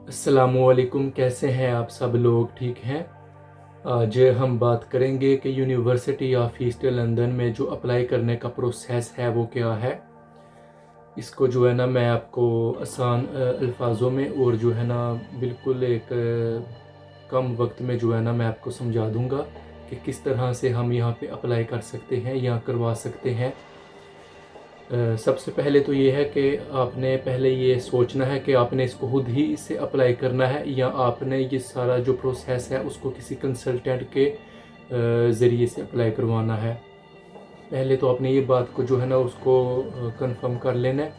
अस्सलामुअलैकुम, कैसे हैं आप सब लोग? ठीक हैं। आज हम बात करेंगे कि यूनिवर्सिटी ऑफ ईस्ट लंदन में जो अप्लाई करने का प्रोसेस है वो क्या है। इसको जो है ना मैं आपको आसान अल्फाजों में और जो है ना बिल्कुल एक कम वक्त में जो है ना मैं आपको समझा दूंगा कि किस तरह से हम यहाँ पे अप्लाई कर सकते हैं या करवा सकते हैं। सबसे पहले तो ये है कि आपने पहले ये सोचना है कि आपने इसको खुद ही इससे अप्लाई करना है या आपने ये सारा जो प्रोसेस है उसको किसी कंसल्टेंट के ज़रिए से अप्लाई करवाना है। पहले तो आपने ये बात को जो है ना उसको कंफर्म कर लेना है।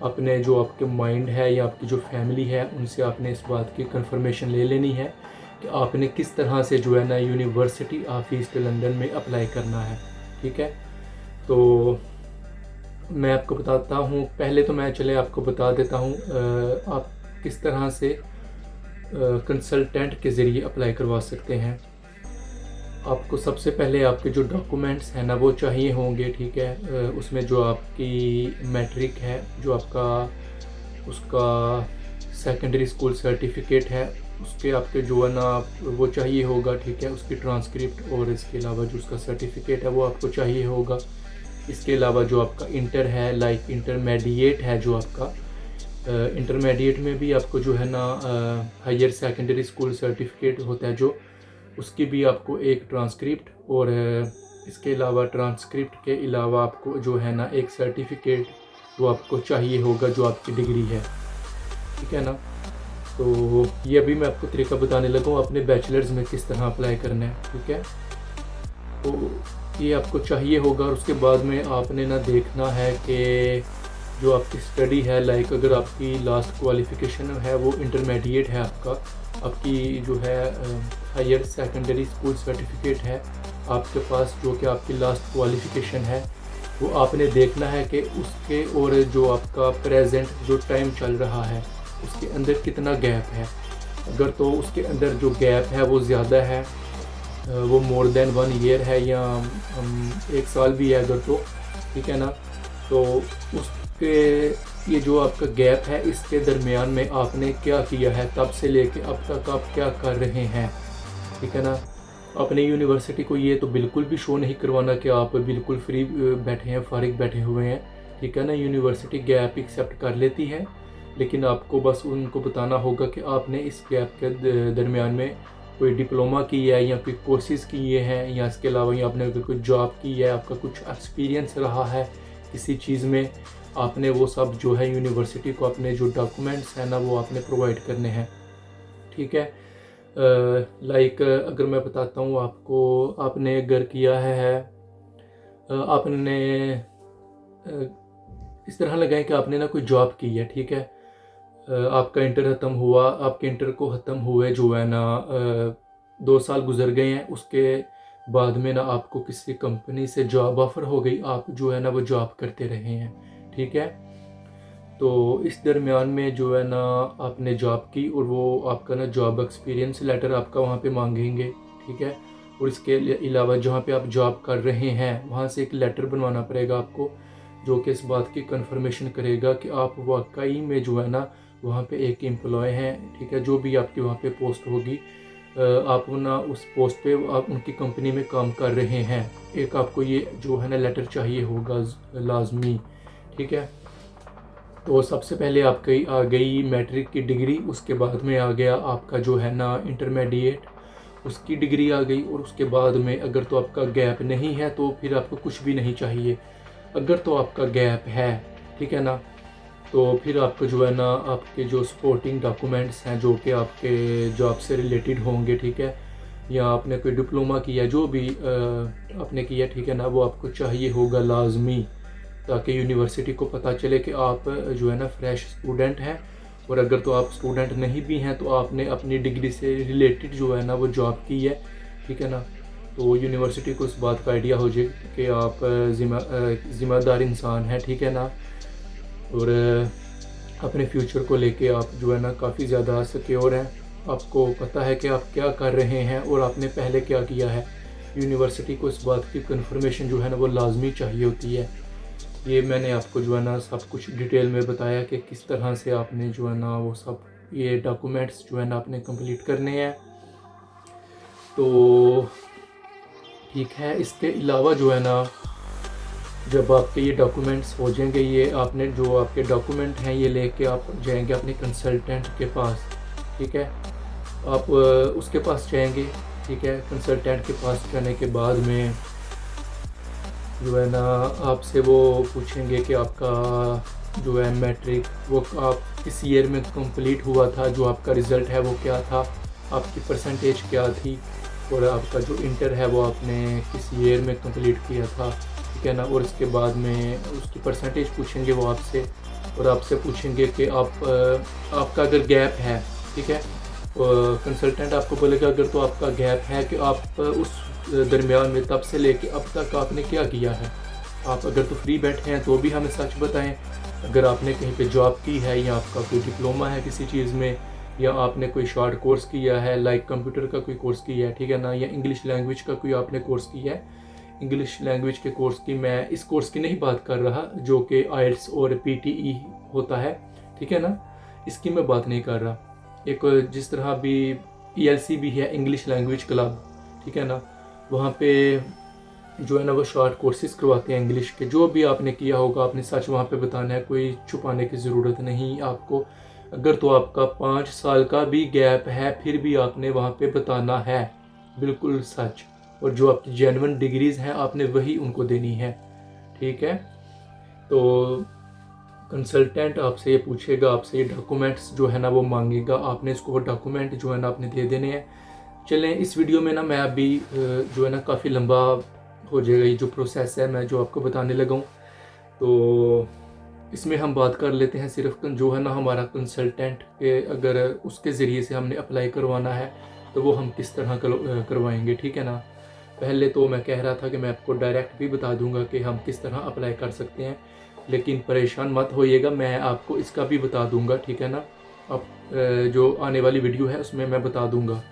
अपने जो आपके माइंड है या आपकी जो फैमिली है उनसे आपने इस बात की कंफर्मेशन ले लेनी है कि आपने किस तरह से जो है ना यूनिवर्सिटी ऑफ ईस्ट लंदन में अप्लाई करना है। ठीक है, तो मैं आपको बताता हूँ। पहले तो मैं चले आपको बता देता हूँ आप किस तरह से कंसल्टेंट के ज़रिए अप्लाई करवा सकते हैं। आपको सबसे पहले आपके जो डॉक्यूमेंट्स हैं ना वो चाहिए होंगे। ठीक है, उसमें जो आपकी मैट्रिक है, जो आपका उसका सेकेंडरी स्कूल सर्टिफिकेट है, उसके आपके जो है ना वो चाहिए होगा। ठीक है, उसकी ट्रांसक्रिप्ट और इसके अलावा जो उसका सर्टिफिकेट है वो आपको चाहिए होगा। इसके अलावा जो आपका इंटर है, लाइक इंटरमीडिएट है, जो आपका इंटरमीडिएट में भी आपको जो है ना हायर सेकेंडरी स्कूल सर्टिफिकेट होता है जो, उसकी भी आपको एक ट्रांसक्रिप्ट और इसके अलावा ट्रांसक्रिप्ट के अलावा आपको जो है ना एक सर्टिफिकेट वो आपको चाहिए होगा जो आपकी डिग्री है। ठीक है ना, तो ये अभी मैं आपको तरीका बताने लगा हूँ अपने बैचलर्स में किस तरह अप्लाई करना है। ठीक है, तो ये आपको चाहिए होगा और उसके बाद में आपने ना देखना है कि जो आपकी स्टडी है, लाइक अगर आपकी लास्ट क्वालिफ़िकेशन है वो इंटरमीडिएट है, आपकी जो है हायर सेकेंडरी स्कूल सर्टिफिकेट है आपके पास, जो कि आपकी लास्ट क्वालिफ़िकेशन है, वो आपने देखना है कि उसके और जो आपका प्रेजेंट जो टाइम चल रहा है उसके अंदर कितना गैप है। अगर तो उसके अंदर जो गैप है वो ज़्यादा है, वो मोर देन 1 ईयर है या 1 साल भी है अगर तो, ठीक है ना, तो उसके ये जो आपका गैप है इसके दरमियान में आपने क्या किया है, तब से लेके अब तक आप क्या कर रहे हैं। ठीक है ना, अपने यूनिवर्सिटी को ये तो बिल्कुल भी शो नहीं करवाना कि आप बिल्कुल फ्री बैठे हैं, फारिग बैठे हुए हैं। ठीक है ना, यूनिवर्सिटी गैप एक्सेप्ट कर लेती है, लेकिन आपको बस उनको बताना होगा कि आपने इस गैप के दरमियान में कोई डिप्लोमा की है या कोई कोर्सेज किए हैं, या इसके अलावा या आपने अगर कोई जॉब की है, आपका कुछ एक्सपीरियंस रहा है किसी चीज़ में, आपने वो सब जो है यूनिवर्सिटी को अपने जो डॉक्यूमेंट्स हैं ना वो आपने प्रोवाइड करने हैं। ठीक है, लाइक अगर मैं बताता हूँ आपको, आपने अगर किया है आपने इस तरह लगाए कि आपने ना कोई जॉब की है। ठीक है, आपका इंटर ख़त्म हुआ, आपके इंटर को ख़त्म हुए जो है ना 2 साल गुजर गए हैं, उसके बाद में ना आपको किसी कंपनी से जॉब ऑफ़र हो गई, आप जो है ना वो जॉब करते रहे हैं। ठीक है, तो इस दरमियान में जो है ना आपने जॉब की और वो आपका ना जॉब एक्सपीरियंस लेटर आपका वहाँ पे मांगेंगे। ठीक है, और इसके अलावा जहाँ पे आप जॉब कर रहे हैं वहाँ से एक लेटर बनवाना पड़ेगा आपको, जो कि इस बात की कंफर्मेशन करेगा कि आप वाकई में जो है ना वहाँ पे एक एम्प्लॉय हैं। ठीक है, जो भी आपकी वहाँ पे पोस्ट होगी, आप ना उस पोस्ट पे आप उनकी कंपनी में काम कर रहे हैं। एक आपको ये जो है ना लेटर चाहिए होगा लाजमी। ठीक है, तो सबसे पहले आपकी आ गई मैट्रिक की डिग्री, उसके बाद में आ गया आपका जो है ना इंटरमीडिएट, उसकी डिग्री आ गई, और उसके बाद में अगर तो आपका गैप नहीं है तो फिर आपको कुछ भी नहीं चाहिए। अगर तो आपका गैप है, ठीक है ना, तो फिर आपको जो है ना आपके जो सपोर्टिंग डॉक्यूमेंट्स हैं जो कि आपके जॉब से रिलेटेड होंगे, ठीक है, या आपने कोई डिप्लोमा किया, जो भी आपने किया, ठीक है ना, वो आपको चाहिए होगा लाजमी, ताकि यूनिवर्सिटी को पता चले कि आप जो है ना फ्रेश स्टूडेंट हैं। और अगर तो आप स्टूडेंट नहीं भी हैं तो आपने अपनी डिग्री से रिलेटेड जो है ना वो जॉब की है। ठीक है ना, तो यूनिवर्सिटी को इस बात का आइडिया हो जाए कि आप ज़िम्मेदार इंसान हैं। ठीक है ना, और अपने फ्यूचर को लेके आप जो है ना काफ़ी ज़्यादा सिक्योर हैं, आपको पता है कि आप क्या कर रहे हैं और आपने पहले क्या किया है। यूनिवर्सिटी को इस बात की कंफर्मेशन जो है ना वो लाजमी चाहिए होती है। ये मैंने आपको जो है ना सब कुछ डिटेल में बताया कि किस तरह से आपने जो है ना वो सब ये डॉक्यूमेंट्स जो है ना आपने कंप्लीट करने हैं। तो ठीक है, इसके अलावा जो है ना जब आपके ये डॉक्यूमेंट्स हो जाएंगे, ये आपने जो आपके डॉक्यूमेंट हैं ये लेके आप जाएंगे अपने कंसल्टेंट के पास। ठीक है, आप उसके पास जाएंगे। ठीक है, कंसल्टेंट के पास जाने के बाद में जो है ना आपसे वो पूछेंगे कि आपका जो है मैट्रिक वो आप किस ईयर में कंप्लीट हुआ था, जो आपका रिज़ल्ट है वो क्या था, आपकी परसेंटेज क्या थी, और आपका जो इंटर है वो आपने किस ईयर में कंप्लीट किया था। ठीक है ना, और इसके बाद में उसकी परसेंटेज पूछेंगे वो आपसे, और आपसे पूछेंगे कि आपका अगर गैप है, ठीक है, कंसल्टेंट आपको बोलेगा अगर तो आपका गैप है कि आप उस दरमियान में तब से लेके अब तक आपने क्या किया है। आप अगर तो फ्री बैठे हैं तो भी हमें सच बताएं। अगर आपने कहीं पे जॉब की है या आपका कोई डिप्लोमा है किसी चीज़ में, या आपने कोई शॉर्ट कोर्स किया है लाइक कंप्यूटर का कोई कोर्स किया है, ठीक है ना, या इंग्लिश लैंग्वेज का कोई आपने कोर्स किया है। इंग्लिश लैंग्वेज के कोर्स की, मैं इस कोर्स की नहीं बात कर रहा जो कि आइल्स और PTE होता है, ठीक है ना, इसकी मैं बात नहीं कर रहा। एक जिस तरह भी ELC भी है, इंग्लिश लैंग्वेज क्लब, ठीक है ना, वहाँ पे जो है ना वो शॉर्ट कोर्सेज करवाते हैं इंग्लिश के। जो भी आपने किया होगा आपने सच वहाँ पे बताना है, कोई छुपाने की ज़रूरत नहीं आपको। अगर तो आपका 5 साल का भी गैप है फिर भी आपने वहाँ पे बताना है, बिल्कुल सच। और जो आपकी जेन्युइन डिग्रीज़ हैं आपने वही उनको देनी है। ठीक है, तो कंसल्टेंट आपसे ये पूछेगा, आपसे ये डॉक्यूमेंट्स जो है ना वो मांगेगा, आपने इसको डॉक्यूमेंट जो है ना आपने दे देने हैं। चलें, इस वीडियो में ना मैं अभी जो है ना काफ़ी लंबा हो जाएगा ये जो प्रोसेस है मैं जो आपको बताने लगा हूँ, तो इसमें हम बात कर लेते हैं सिर्फ जो है ना हमारा कंसल्टेंट के, अगर उसके ज़रिए से हमने अप्लाई करवाना है तो वो हम किस तरह करवाएंगे। ठीक है ना, पहले तो मैं कह रहा था कि मैं आपको डायरेक्ट भी बता दूंगा कि हम किस तरह अप्लाई कर सकते हैं, लेकिन परेशान मत होइएगा, मैं आपको इसका भी बता दूंगा। ठीक है ना, अब जो आने वाली वीडियो है उसमें मैं बता दूंगा।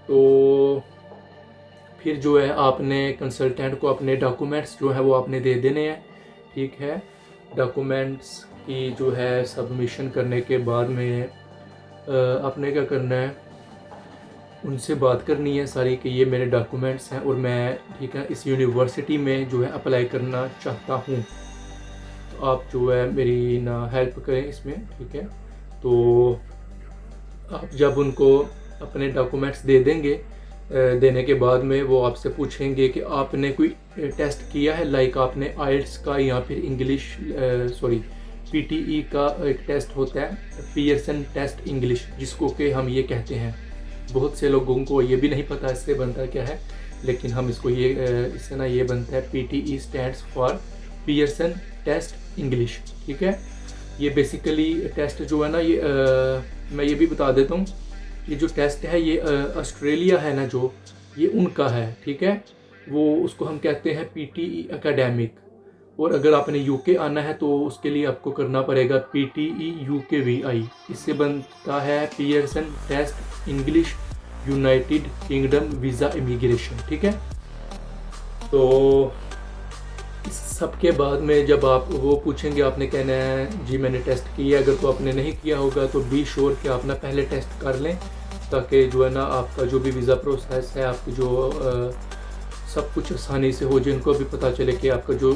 तो फिर जो है आपने कंसल्टेंट को अपने डॉक्यूमेंट्स जो है वो आपने दे देने हैं। ठीक है, डॉक्यूमेंट्स की जो है सबमिशन करने के बाद में आपने क्या करना है, उनसे बात करनी है सारी कि ये मेरे डॉक्यूमेंट्स हैं और मैं, ठीक है, इस यूनिवर्सिटी में जो है अप्लाई करना चाहता हूँ, तो आप जो है मेरी ना हेल्प करें इसमें। ठीक है, तो आप जब उनको अपने डॉक्यूमेंट्स दे देंगे, देने के बाद में वो आपसे पूछेंगे कि आपने कोई टेस्ट किया है, लाइक आपने आइल्स का या फिर इंग्लिश PTE का एक टेस्ट होता है, पियर्सन टेस्ट इंग्लिश, जिसको कि हम ये कहते हैं। बहुत से लोगों को ये भी नहीं पता इससे बनता क्या है, लेकिन हम इसको ये इससे ना ये बनता है PTE stands for Pearson test English. ठीक है, ये बेसिकली टेस्ट जो है ना ये मैं ये भी बता देता हूँ, ये जो टेस्ट है ये ऑस्ट्रेलिया है ना जो, ये उनका है। ठीक है, वो उसको हम कहते हैं PTE एकेडमिक, और अगर आपने UK आना है तो उसके लिए आपको करना पड़ेगा PTE UKVI। इससे बनता है Pearson test English United Kingdom visa immigration. ठीक है, तो इस सब के बाद में जब आप वो पूछेंगे आपने कहना है जी मैंने टेस्ट किया। अगर तो आपने नहीं किया होगा तो बी श्योर कि आप ना पहले टेस्ट कर लें, ताकि जो है ना आपका जो भी वीज़ा प्रोसेस है, आपकी जो सब कुछ आसानी से हो, जिनको भी पता चले कि आपका जो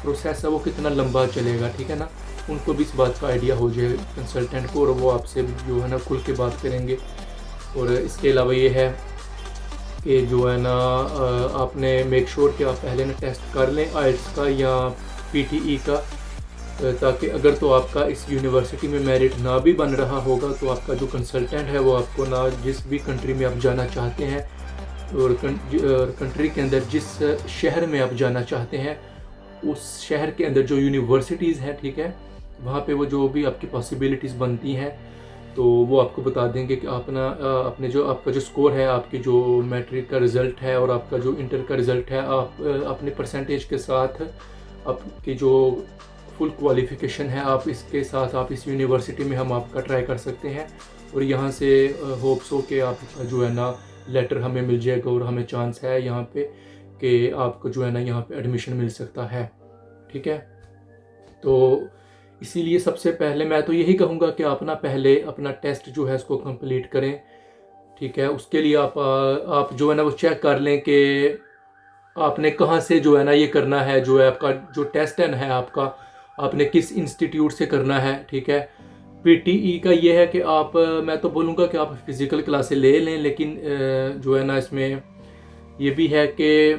प्रोसेस है वो कितना लंबा चलेगा। ठीक है ना, उनको भी इस बात का आइडिया हो जाए कंसल्टेंट को, और वो आपसे जो है ना खुल के बात करेंगे। और इसके अलावा ये है कि जो है ना आपने मेक श्योर कि आप पहले ना टेस्ट कर लें आइल्स का या PTE का, ताकि अगर तो आपका इस यूनिवर्सिटी में मेरिट ना भी बन रहा होगा तो आपका जो कंसल्टेंट है वो आपको ना जिस भी कंट्री में आप जाना चाहते हैं और कंट्री के अंदर जिस शहर में आप जाना चाहते हैं उस शहर के अंदर जो यूनिवर्सिटीज़ हैं, ठीक है, वहाँ पे वो जो भी आपकी पॉसिबिलिटीज़ बनती हैं तो वो आपको बता देंगे कि अपने जो आपका जो स्कोर है, आपकी जो मैट्रिक का रिज़ल्ट है और आपका जो इंटर का रिज़ल्ट है, आप अपने परसेंटेज के साथ आपकी जो फुल क्वालिफ़िकेशन है आप इसके साथ आप इस यूनिवर्सिटी में हम आपका ट्राई कर सकते हैं। और यहाँ से होप्स हो कि आपका जो है ना लेटर हमें मिल जाएगा और हमें चांस है यहाँ पे कि आपको जो है ना यहाँ पे एडमिशन मिल सकता है। ठीक है, तो इसीलिए सबसे पहले मैं तो यही कहूँगा कि आप ना पहले अपना टेस्ट जो है इसको कंप्लीट करें, ठीक है। उसके लिए आप जो है ना वो चेक कर लें कि आपने कहाँ से जो है ना ये करना है, जो है आपका जो टेस्ट है आपका, आपने किस इंस्टीट्यूट से करना है, ठीक है। पीटीई का ये है कि आप मैं तो बोलूँगा कि आप फिज़िकल क्लासें ले लें, लेकिन जो है ना इसमें ये भी है कि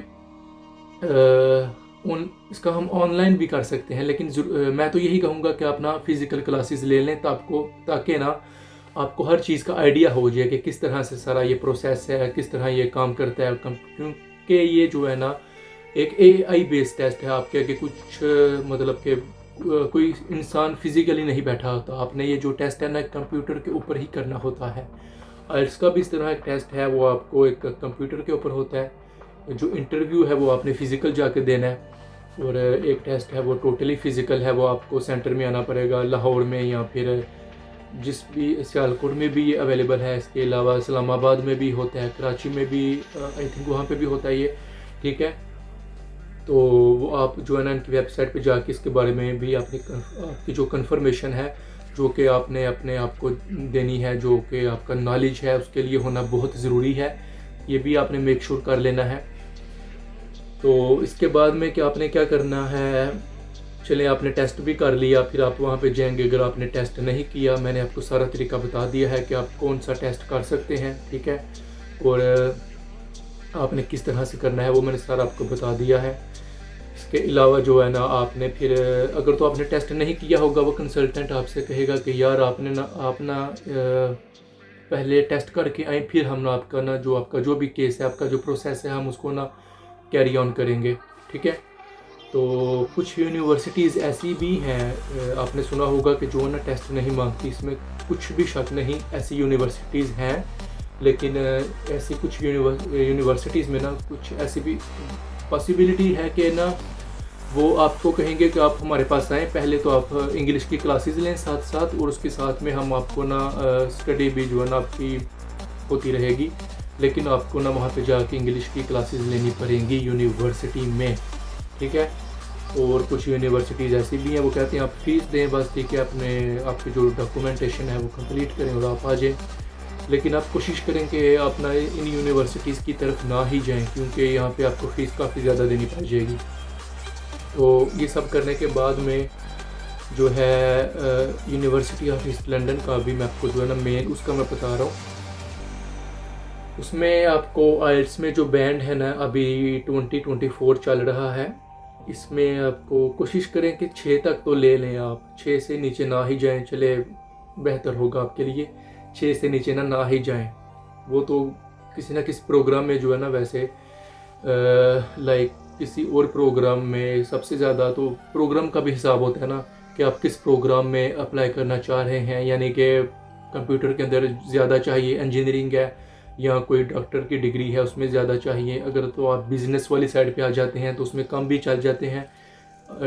उन इसका हम ऑनलाइन भी कर सकते हैं, लेकिन मैं तो यही कहूँगा कि आप ना फिज़िकल क्लासेस ले लें ताकि ना आपको हर चीज़ का आइडिया हो जाए कि किस तरह से सारा ये प्रोसेस है, किस तरह ये काम करता है। क्योंकि ये जो है ना एक एआई बेस्ड टेस्ट है, आपके आगे कुछ मतलब कि कोई इंसान फिजिकली नहीं बैठा होता। आपने ये जो टेस्ट है ना कंप्यूटर के ऊपर ही करना होता है। आइल्स का भी इस तरह एक टेस्ट है, वो आपको एक कंप्यूटर के ऊपर होता है। जो इंटरव्यू है वो आपने फ़िज़िकल जाके देना है, और एक टेस्ट है वो टोटली फ़िज़िकल है, वो आपको सेंटर में आना पड़ेगा, लाहौर में या फिर जिस भी सियालकोट में भी ये अवेलेबल है। इसके अलावा इस्लामाबाद में भी होता है, कराची में भी आई थिंक वहाँ पे भी होता है ये, ठीक है। तो वो आप जो है ना इनकी वेबसाइट पे जाके इसके बारे में भी आपकी जो कन्फर्मेशन है जो कि आपने अपने आप को देनी है, जो कि आपका नॉलेज है उसके लिए होना बहुत ज़रूरी है, ये भी आपने मेक श्योर कर लेना है। तो इसके बाद में कि आपने क्या करना है, चले आपने टेस्ट भी कर लिया, फिर आप वहाँ पे जाएंगे। अगर आपने टेस्ट नहीं किया, मैंने आपको सारा तरीका बता दिया है कि आप कौन सा टेस्ट कर सकते हैं, ठीक है, और आपने किस तरह से करना है वो मैंने सारा आपको बता दिया है। इसके अलावा जो है ना आपने फिर अगर तो आपने टेस्ट नहीं किया होगा, वो कंसल्टेंट आपसे कहेगा कि यार आप ना पहले टेस्ट करके आए, फिर हम ना आपका जो भी केस है, आपका जो प्रोसेस है, हम उसको ना कैरी ऑन करेंगे, ठीक है। तो कुछ यूनिवर्सिटीज़ ऐसी भी हैं, आपने सुना होगा कि जो ना टेस्ट नहीं मांगती, इसमें कुछ भी शक नहीं, ऐसी यूनिवर्सिटीज़ हैं। लेकिन ऐसी कुछ यूनिवर्सिटीज़ में ना कुछ ऐसी भी पॉसिबिलिटी है कि ना वो आपको कहेंगे कि आप हमारे पास आएँ, पहले तो आप इंग्लिश की क्लासेस लें साथ साथ, और उसके साथ में हम आपको ना स्टडी भी जो है ना आपकी होती रहेगी, लेकिन आपको ना वहाँ पे जाके इंग्लिश की क्लासेस लेनी पड़ेंगी यूनिवर्सिटी में, ठीक है। और कुछ यूनिवर्सिटीज़ ऐसी भी हैं, वो कहते हैं आप फीस दें बस, ठीक है, आपकी जो डॉक्यूमेंटेशन है वो कंप्लीट करें और आप आ जाएँ। लेकिन आप कोशिश करें कि आप ना इन यूनिवर्सिटीज़ की तरफ ना ही जाएं, क्योंकि यहाँ पे आपको फ़ीस काफ़ी ज़्यादा देनी पड़ जाएगी। तो ये सब करने के बाद में जो है यूनिवर्सिटी ऑफ ईस्ट लंदन का भी मैं आपको जो है ना मेन उसका मैं बता रहा हूँ। उसमें आपको आइल्स में जो बैंड है ना अभी 2024 चल रहा है, इसमें आपको कोशिश करें कि 6 तक तो ले लें आप, 6 से नीचे ना ही जाएं, चले बेहतर होगा आपके लिए। 6 से नीचे ना ही जाएं, वो तो किसी ना किसी प्रोग्राम में जो है ना, वैसे लाइक किसी और प्रोग्राम में सबसे ज़्यादा तो प्रोग्राम का भी हिसाब होता है ना कि आप किस प्रोग्राम में अप्लाई करना चाह रहे हैं, यानी कि कंप्यूटर के अंदर ज़्यादा चाहिए, इंजीनियरिंग है या कोई डॉक्टर की डिग्री है उसमें ज़्यादा चाहिए। अगर तो आप बिज़नेस वाली साइड पे आ जाते हैं तो उसमें कम भी चल जाते हैं,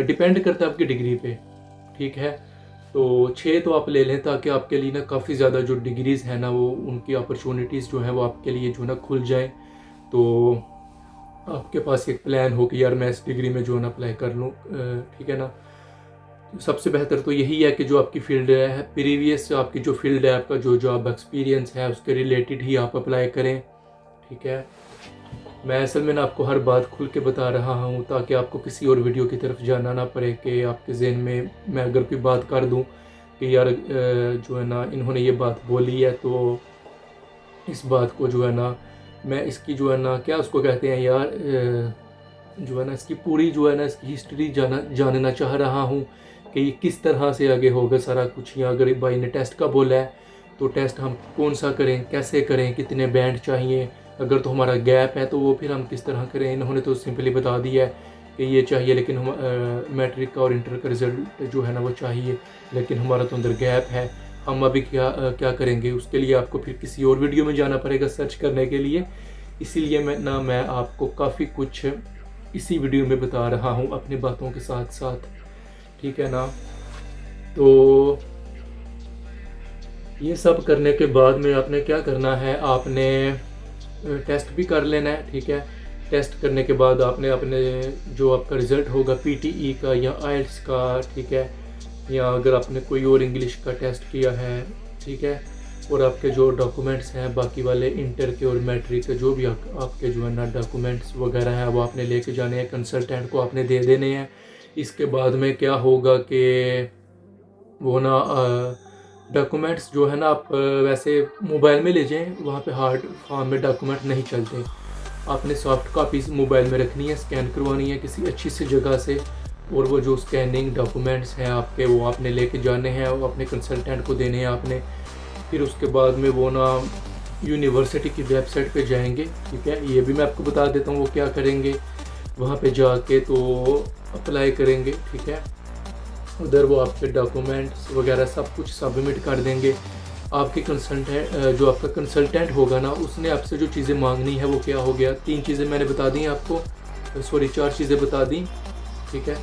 डिपेंड करता है आपकी डिग्री पे, ठीक है। तो 6 तो आप ले लें ताकि आपके लिए ना काफ़ी ज़्यादा जो डिग्रीज़ हैं ना वो उनकी अपॉर्चुनिटीज़ जो हैं वो आपके लिए जो ना खुल जाएं। तो आपके पास एक प्लान हो कि यार मैं इस डिग्री में जो ना अप्लाई कर लूँ, ठीक है ना। सबसे बेहतर तो यही है कि जो आपकी फील्ड है, प्रीवियस आपकी जो फील्ड है, आपका जो जॉब एक्सपीरियंस है उसके रिलेटेड ही आप अप्लाई करें, ठीक है। मैं असल में ना आपको हर बात खुल के बता रहा हूँ ताकि आपको किसी और वीडियो की तरफ जाना ना पड़े कि आपके जहन में मैं अगर कोई बात कर दूँ कि यार जो है ना इन्होंने ये बात बोली है, तो इस बात को जो है ना मैं इसकी जो है ना क्या उसको कहते हैं यार, जो है ना इसकी पूरी जो है ना इसकी हिस्ट्री जानना चाह रहा हूँ कि ये किस तरह से आगे होगा सारा कुछ। या अगर भाई ने टेस्ट का बोला है तो टेस्ट हम कौन सा करें, कैसे करें, कितने बैंड चाहिए, अगर तो हमारा गैप है तो वो फिर हम किस तरह करें। इन्होंने तो सिंपली बता दिया है कि ये चाहिए, लेकिन हम मैट्रिक का और इंटर का रिज़ल्ट जो है ना वो चाहिए, लेकिन हमारा तो अंदर गैप है, हम अभी क्या करेंगे। उसके लिए आपको फिर किसी और वीडियो में जाना पड़ेगा सर्च करने के लिए। इसीलिए मैं आपको काफ़ी कुछ इसी वीडियो में बता रहा हूँ अपनी बातों के साथ साथ, ठीक है ना। तो ये सब करने के बाद में आपने क्या करना है, आपने टेस्ट भी कर लेना है, ठीक है। टेस्ट करने के बाद आपने अपने जो आपका रिज़ल्ट होगा पीटीई का या आइल्स का, ठीक है, या अगर आपने कोई और इंग्लिश का टेस्ट किया है, ठीक है, और आपके जो डॉक्यूमेंट्स हैं बाकी वाले इंटर के और मैट्रिक के जो भी आपके जो है ना डॉक्यूमेंट्स वगैरह हैं वो आपने लेके जाने हैं, कंसल्टेंट को आपने दे देने हैं। इसके बाद में क्या होगा कि वो ना डॉक्यूमेंट्स जो है ना आप वैसे मोबाइल में ले जाएं, वहाँ पे हार्ड फॉर्म में डॉक्यूमेंट नहीं चलते। आपने सॉफ्ट कॉपीज मोबाइल में रखनी है, स्कैन करवानी है किसी अच्छी सी जगह से, और वो जो स्कैनिंग डॉक्यूमेंट्स हैं आपके वो आपने लेके जाने हैं, वो अपने कंसल्टेंट को देने हैं आपने। फिर उसके बाद में वो ना यूनिवर्सिटी की वेबसाइट पे जाएंगे, ठीक है, ये भी मैं आपको बता देता हूँ वो क्या करेंगे। वहाँ पे जाके तो अप्लाई करेंगे, ठीक है, उधर वो आपके डॉक्यूमेंट्स वगैरह सब कुछ सबमिट कर देंगे। आपके कंसल्टेंट जो आपका कंसल्टेंट होगा ना उसने आपसे जो चीज़ें मांगनी है वो क्या हो गया, 3 चीज़ें मैंने बता दी आपको, सॉरी 4 चीज़ें बता दी, ठीक है।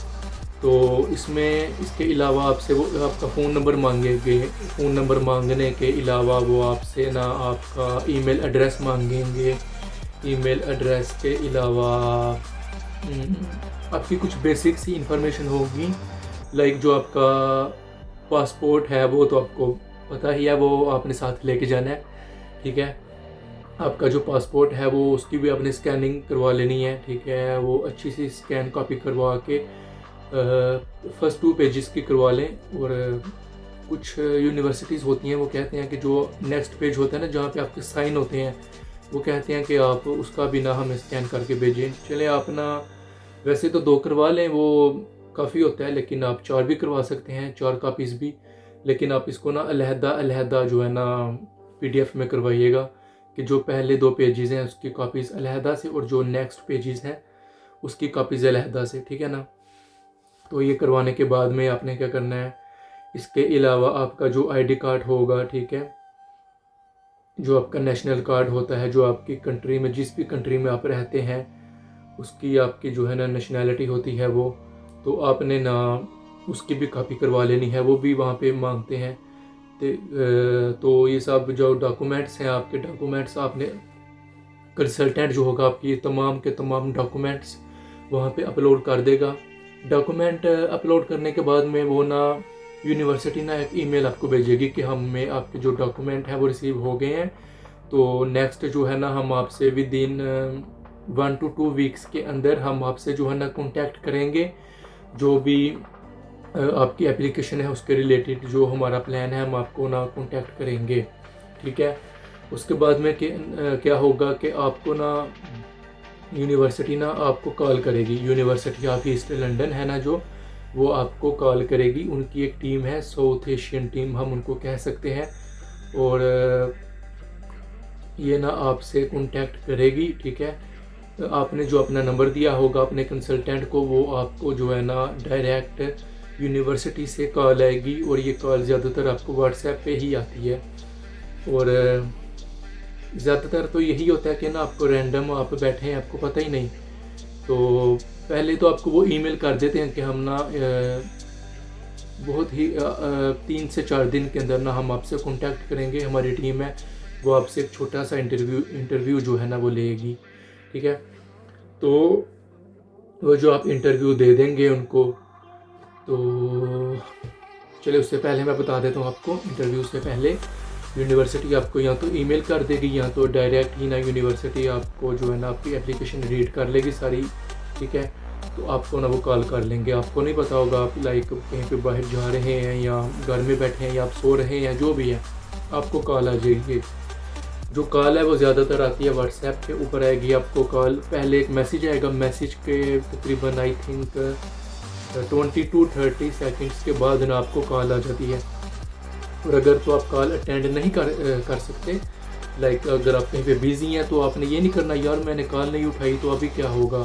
तो इसमें इसके अलावा आपसे वो आपका फ़ोन नंबर मांगेंगे, फ़ोन नंबर मांगने के अलावा वो आपसे ना आपका ईमेल एड्रेस मांगेंगे, ईमेल एड्रेस के अलावा आपकी कुछ बेसिक सी इंफॉर्मेशन होगी, लाइक जो आपका पासपोर्ट है वो तो आपको पता ही है, वो आपने साथ लेके जाना है, ठीक है। आपका जो पासपोर्ट है वो उसकी भी आपने स्कैनिंग करवा लेनी है, ठीक है, वो अच्छी सी स्कैन कॉपी करवा के फर्स्ट 2 पेजेस की करवा लें। और कुछ यूनिवर्सिटीज़ होती हैं वो कहते हैं कि जो नेक्स्ट पेज होता है ना जहाँ पे आपके साइन होते हैं, वो कहते हैं कि आप उसका भी ना हमें स्कैन करके भेजें। चले आप ना वैसे तो 2 करवा लें वो काफ़ी होता है, लेकिन आप 4 भी करवा सकते हैं, 4 कापीज़ भी, लेकिन आप इसको ना अलहदा जो है ना PDF में करवाइएगा, कि जो पहले 2 पेजेस हैं उसकी कापीज़ अलहदा से और जो नेक्स्ट पेजेस हैं उसकी कापीज़ अलहदा से, ठीक है ना। तो ये करवाने के बाद में आपने क्या करना है, इसके अलावा आपका जो ID कार्ड होगा, ठीक है, जो आपका नेशनल कार्ड होता है, जो आपकी कंट्री में जिस भी कंट्री में आप रहते हैं उसकी आपकी जो है ना नेशनैलिटी होती है वो, तो आपने ना उसकी भी कॉपी करवा लेनी है, वो भी वहाँ पे मांगते हैं। तो ये सब जो डॉक्यूमेंट्स हैं आपके डॉक्यूमेंट्स आपने कंसल्टेंट जो होगा आपकी तमाम के तमाम डॉक्यूमेंट्स वहाँ पे अपलोड कर देगा। डॉक्यूमेंट अपलोड करने के बाद में वो ना यूनिवर्सिटी ना एक ईमेल आपको भेजेगी कि हमें आपके जो डॉक्यूमेंट हैं वो रिसीव हो गए हैं, तो नेक्स्ट जो है ना हम आपसे विद इन 1 to 2 वीक्स के अंदर हम आपसे जो है ना कॉन्टैक्ट करेंगे, जो भी आपकी एप्लीकेशन है उसके रिलेटेड जो हमारा प्लान है हम आपको ना कॉन्टैक्ट करेंगे, ठीक है। उसके बाद में क्या होगा कि आपको ना यूनिवर्सिटी ना आपको कॉल करेगी, यूनिवर्सिटी ऑफ ईस्ट लंदन है ना जो, वो आपको कॉल करेगी। उनकी एक टीम है, साउथ एशियन टीम हम उनको कह सकते हैं, और ये ना आपसे कॉन्टैक्ट करेगी, ठीक है। आपने जो अपना नंबर दिया होगा अपने कंसल्टेंट को, वो आपको जो है ना डायरेक्ट यूनिवर्सिटी से कॉल आएगी, और ये कॉल ज़्यादातर आपको व्हाट्सएप पे ही आती है। और ज़्यादातर तो यही होता है कि ना आपको रैंडम आप बैठे हैं, आपको पता ही नहीं, तो पहले तो आपको वो ईमेल कर देते हैं कि हम ना बहुत ही 3 से 4 दिन के अंदर ना हम आपसे कांटेक्ट करेंगे, हमारी टीम है वो आपसे एक छोटा सा इंटरव्यू जो है ना वो लेगी, ठीक है। तो वो जो आप इंटरव्यू दे देंगे उनको, तो चलिए उससे पहले मैं बता देता हूँ आपको, इंटरव्यू से पहले यूनिवर्सिटी आपको या तो ईमेल कर देगी या तो डायरेक्ट ही ना यूनिवर्सिटी आपको जो है ना आपकी एप्लीकेशन रीड कर लेगी सारी, ठीक है। तो आपको ना वो कॉल कर लेंगे, आपको नहीं पता होगा आप लाइक कहीं पे बाहर जा रहे हैं या घर में बैठे हैं या आप सो रहे हैं, जो भी है आपको कॉल आ जाएगी। जो कॉल है वो ज़्यादातर आती है व्हाट्सएप के ऊपर आएगी आपको कॉल, पहले एक मैसेज आएगा, मैसेज के तकरीबन आई थिंक 20 to 30 सेकेंड्स के बाद ना आपको कॉल आ जाती है। और अगर तो आप कॉल अटेंड नहीं कर सकते, लाइक अगर आप कहीं पे बिज़ी हैं, तो आपने ये नहीं करना यार मैंने कॉल नहीं उठाई तो अभी क्या होगा,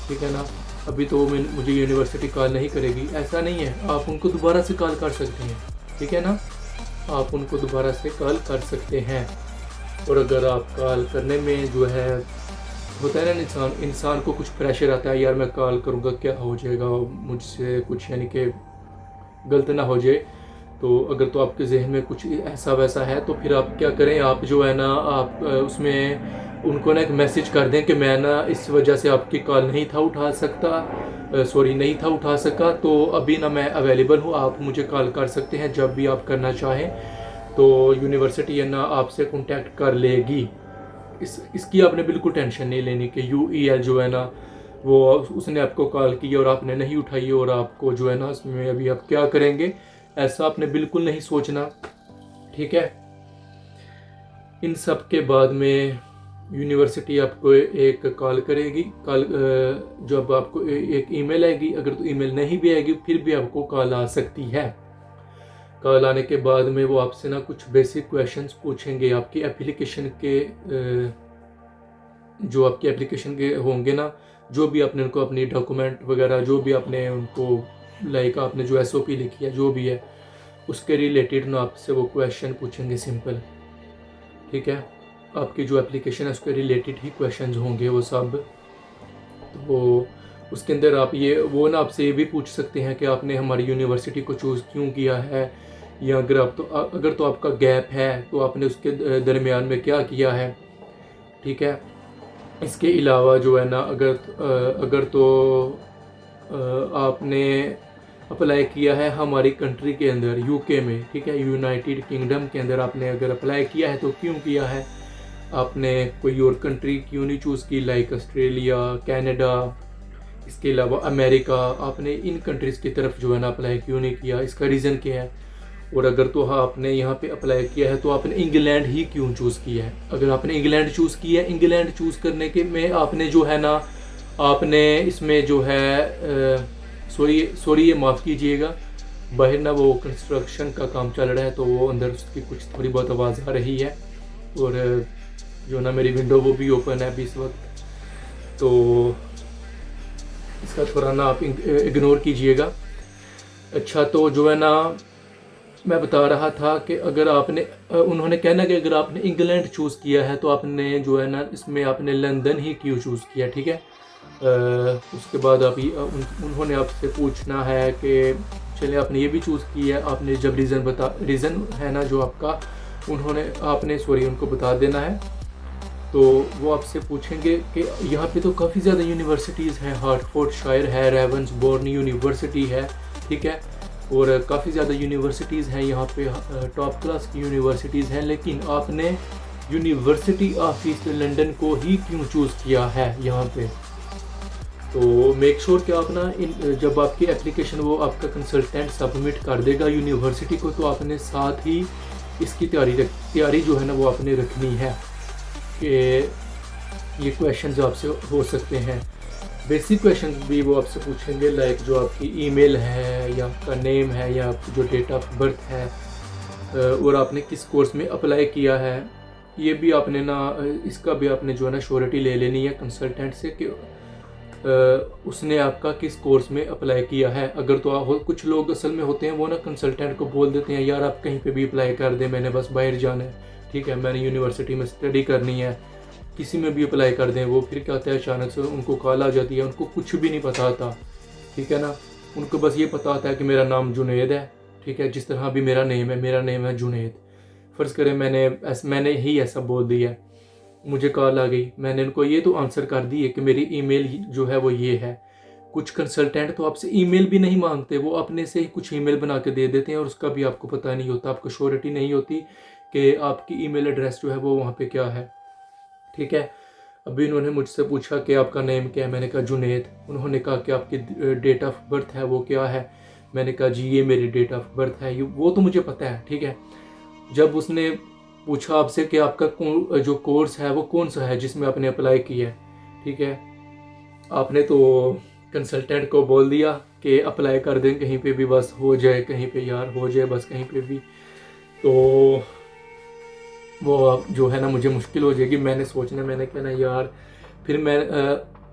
ठीक है ना, अभी तो मुझे यूनिवर्सिटी कॉल नहीं करेगी, ऐसा नहीं है, आप उनको दोबारा से कॉल कर सकते हैं, ठीक है ना, आप उनको दोबारा से कॉल कर सकते हैं। और अगर आप कॉल करने में जो है होता है ना इंसान को कुछ प्रेशर आता है, यार मैं कॉल करूँगा क्या हो जाएगा मुझसे, कुछ यानी कि गलत ना हो जाए, तो अगर तो आपके जहन में कुछ ऐसा वैसा है तो फिर आप क्या करें, आप जो है ना आप उसमें उनको ना एक मैसेज कर दें कि मैं ना इस वजह से आपकी कॉल नहीं था उठा सकता, सॉरी नहीं था उठा सका, तो अभी ना मैं अवेलेबल हूँ, आप मुझे कॉल कर सकते हैं जब भी आप करना चाहें। तो यूनिवर्सिटी है ना आपसे कांटेक्ट कर लेगी। इसकी आपने बिल्कुल टेंशन नहीं लेनी कि UEL जो है ना वो उसने आपको कॉल की और आपने नहीं उठाई और आपको जो है ना उसमें अभी आप क्या करेंगे, ऐसा आपने बिल्कुल नहीं सोचना, ठीक है। इन सब के बाद में यूनिवर्सिटी आपको एक कॉल करेगी, कॉल जब आपको एक ईमेल आएगी, अगर तो ईमेल नहीं भी आएगी फिर भी आपको कॉल आ सकती है। कॉल आने के बाद में वो आपसे ना कुछ बेसिक क्वेश्चंस पूछेंगे, आपकी एप्लीकेशन के जो आपके एप्लीकेशन के होंगे ना, जो भी आपने उनको अपनी डॉक्यूमेंट वगैरह जो भी आपने उनको लाइक आपने जो SOP लिखी है जो भी है उसके रिलेटेड ना आपसे वो क्वेश्चन पूछेंगे सिंपल, ठीक है। आपकी जो एप्लीकेशन है उसके रिलेटेड ही क्वेश्चंस होंगे वो सब। तो उसके अंदर आप ये वो ना आपसे ये भी पूछ सकते हैं कि आपने हमारी यूनिवर्सिटी को चूज़ क्यों किया है, या अगर तो आपका गैप है तो आपने उसके दरमियान में क्या किया है, ठीक है। इसके अलावा जो है ना अगर तो आपने अप्लाई किया है हमारी कंट्री के अंदर UK में, ठीक है, यूनाइटेड किंगडम के अंदर आपने अगर अप्लाई किया है तो क्यों किया है, आपने कोई और कंट्री क्यों नहीं चूज़ की लाइक ऑस्ट्रेलिया, कनाडा, इसके अलावा अमेरिका, आपने इन कंट्रीज़ की तरफ जो है ना अप्लाई क्यों नहीं किया, इसका रीज़न क्या है। और अगर तो हाँ आपने यहाँ पे अप्लाई किया है तो आपने इंग्लैंड ही क्यों चूज़ किया है। अगर आपने इंग्लैंड चूज़ किया है, इंग्लैंड चूज़ करने के में आपने जो है ना आपने इसमें जो है सॉरी ये माफ़ कीजिएगा, बाहर ना वो कंस्ट्रक्शन का काम चल रहा है तो वो अंदर उसकी कुछ थोड़ी बहुत आवाज़ आ रही है, और जो ना मेरी विंडो वो भी ओपन है अभी इस वक्त, तो इसका थोड़ा ना आप इग्नोर कीजिएगा। अच्छा, तो जो है ना मैं बता रहा था कि अगर आपने उन्होंने कहना कि अगर आपने इंग्लैंड चूज़ किया है तो आपने जो है ना इसमें आपने लंदन ही क्यों चूज़ किया, ठीक है। उसके बाद आप उन्होंने आपसे पूछना है कि चलिए आपने ये भी चूज़ किया है, आपने जब रीज़न है ना जो आपका उनको बता देना है। तो वो आपसे पूछेंगे कि यहाँ पे तो काफ़ी ज़्यादा यूनिवर्सिटीज़ हैं, हार्टफोर्डशायर है, रेवंसबोर्न यूनिवर्सिटी है, ठीक है, और काफ़ी ज़्यादा यूनिवर्सिटीज़ हैं यहाँ पे, टॉप क्लास की यूनिवर्सिटीज़ हैं, लेकिन आपने यूनिवर्सिटी ऑफ ईस्ट लंदन को ही क्यों चूज़ किया है यहाँ पे। तो मेक श्योर कि आप ना जब आपकी एप्लीकेशन वो आपका कंसल्टेंट सबमिट कर देगा यूनिवर्सिटी को, तो आपने साथ ही इसकी तैयारी जो है ना वो आपने रखनी है कि ये क्वेश्चंस आपसे हो सकते हैं। बेसिक क्वेश्चंस भी वो आपसे पूछेंगे लाइक जो आपकी ईमेल है या आपका नेम है या आपकी जो डेट ऑफ बर्थ है, और आपने किस कोर्स में अप्लाई किया है, ये भी आपने ना इसका भी आपने जो है ना श्योरिटी ले लेनी है कंसल्टेंट से कि उसने आपका किस कोर्स में अप्लाई किया है। अगर तो कुछ लोग असल में होते हैं वो ना कंसल्टेंट को बोल देते हैं यार आप कहीं पे भी अप्लाई कर दें, मैंने बस बाहर जाना है, ठीक है, मैंने यूनिवर्सिटी में स्टडी करनी है, किसी में भी अप्लाई कर दें। वो फिर क्या होता है अचानक से उनको कॉल आ जाती है, उनको कुछ भी नहीं पता था, ठीक है ना, उनको बस ये पता होता है कि मेरा नाम जुनैद है, ठीक है, जिस तरह भी मेरा नेम है जुनैद। फ़र्ज़ करें मैंने ही ऐसा बोल दिया, मुझे कॉल आ गई, मैंने उनको ये तो आंसर कर दी है कि मेरी ईमेल जो है वो ये है। कुछ कंसल्टेंट तो आपसे ईमेल भी नहीं मांगते, वो अपने से ही कुछ ईमेल बना के दे देते हैं और उसका भी आपको पता नहीं होता, आपको श्योरिटी नहीं होती कि आपकी ईमेल एड्रेस जो है वो वहाँ पे क्या है, ठीक है। अभी उन्होंने मुझसे पूछा कि आपका नेम क्या है, मैंने कहा जुनैद। उन्होंने कहा कि आपकी डेट ऑफ बर्थ है वो क्या है, मैंने कहा जी ये मेरी डेट ऑफ बर्थ है, वो तो मुझे पता है, ठीक है। जब उसने पूछा आपसे कि आपका जो कोर्स है वो कौन सा है जिसमें आपने अप्लाई किया है, ठीक है, आपने तो कंसल्टेंट को बोल दिया कि अप्लाई कर दें कहीं पे भी, बस हो जाए कहीं पे यार, हो जाए बस कहीं पे भी, तो वो जो है ना मुझे मुश्किल हो जाएगी। मैंने कहना यार फिर मैं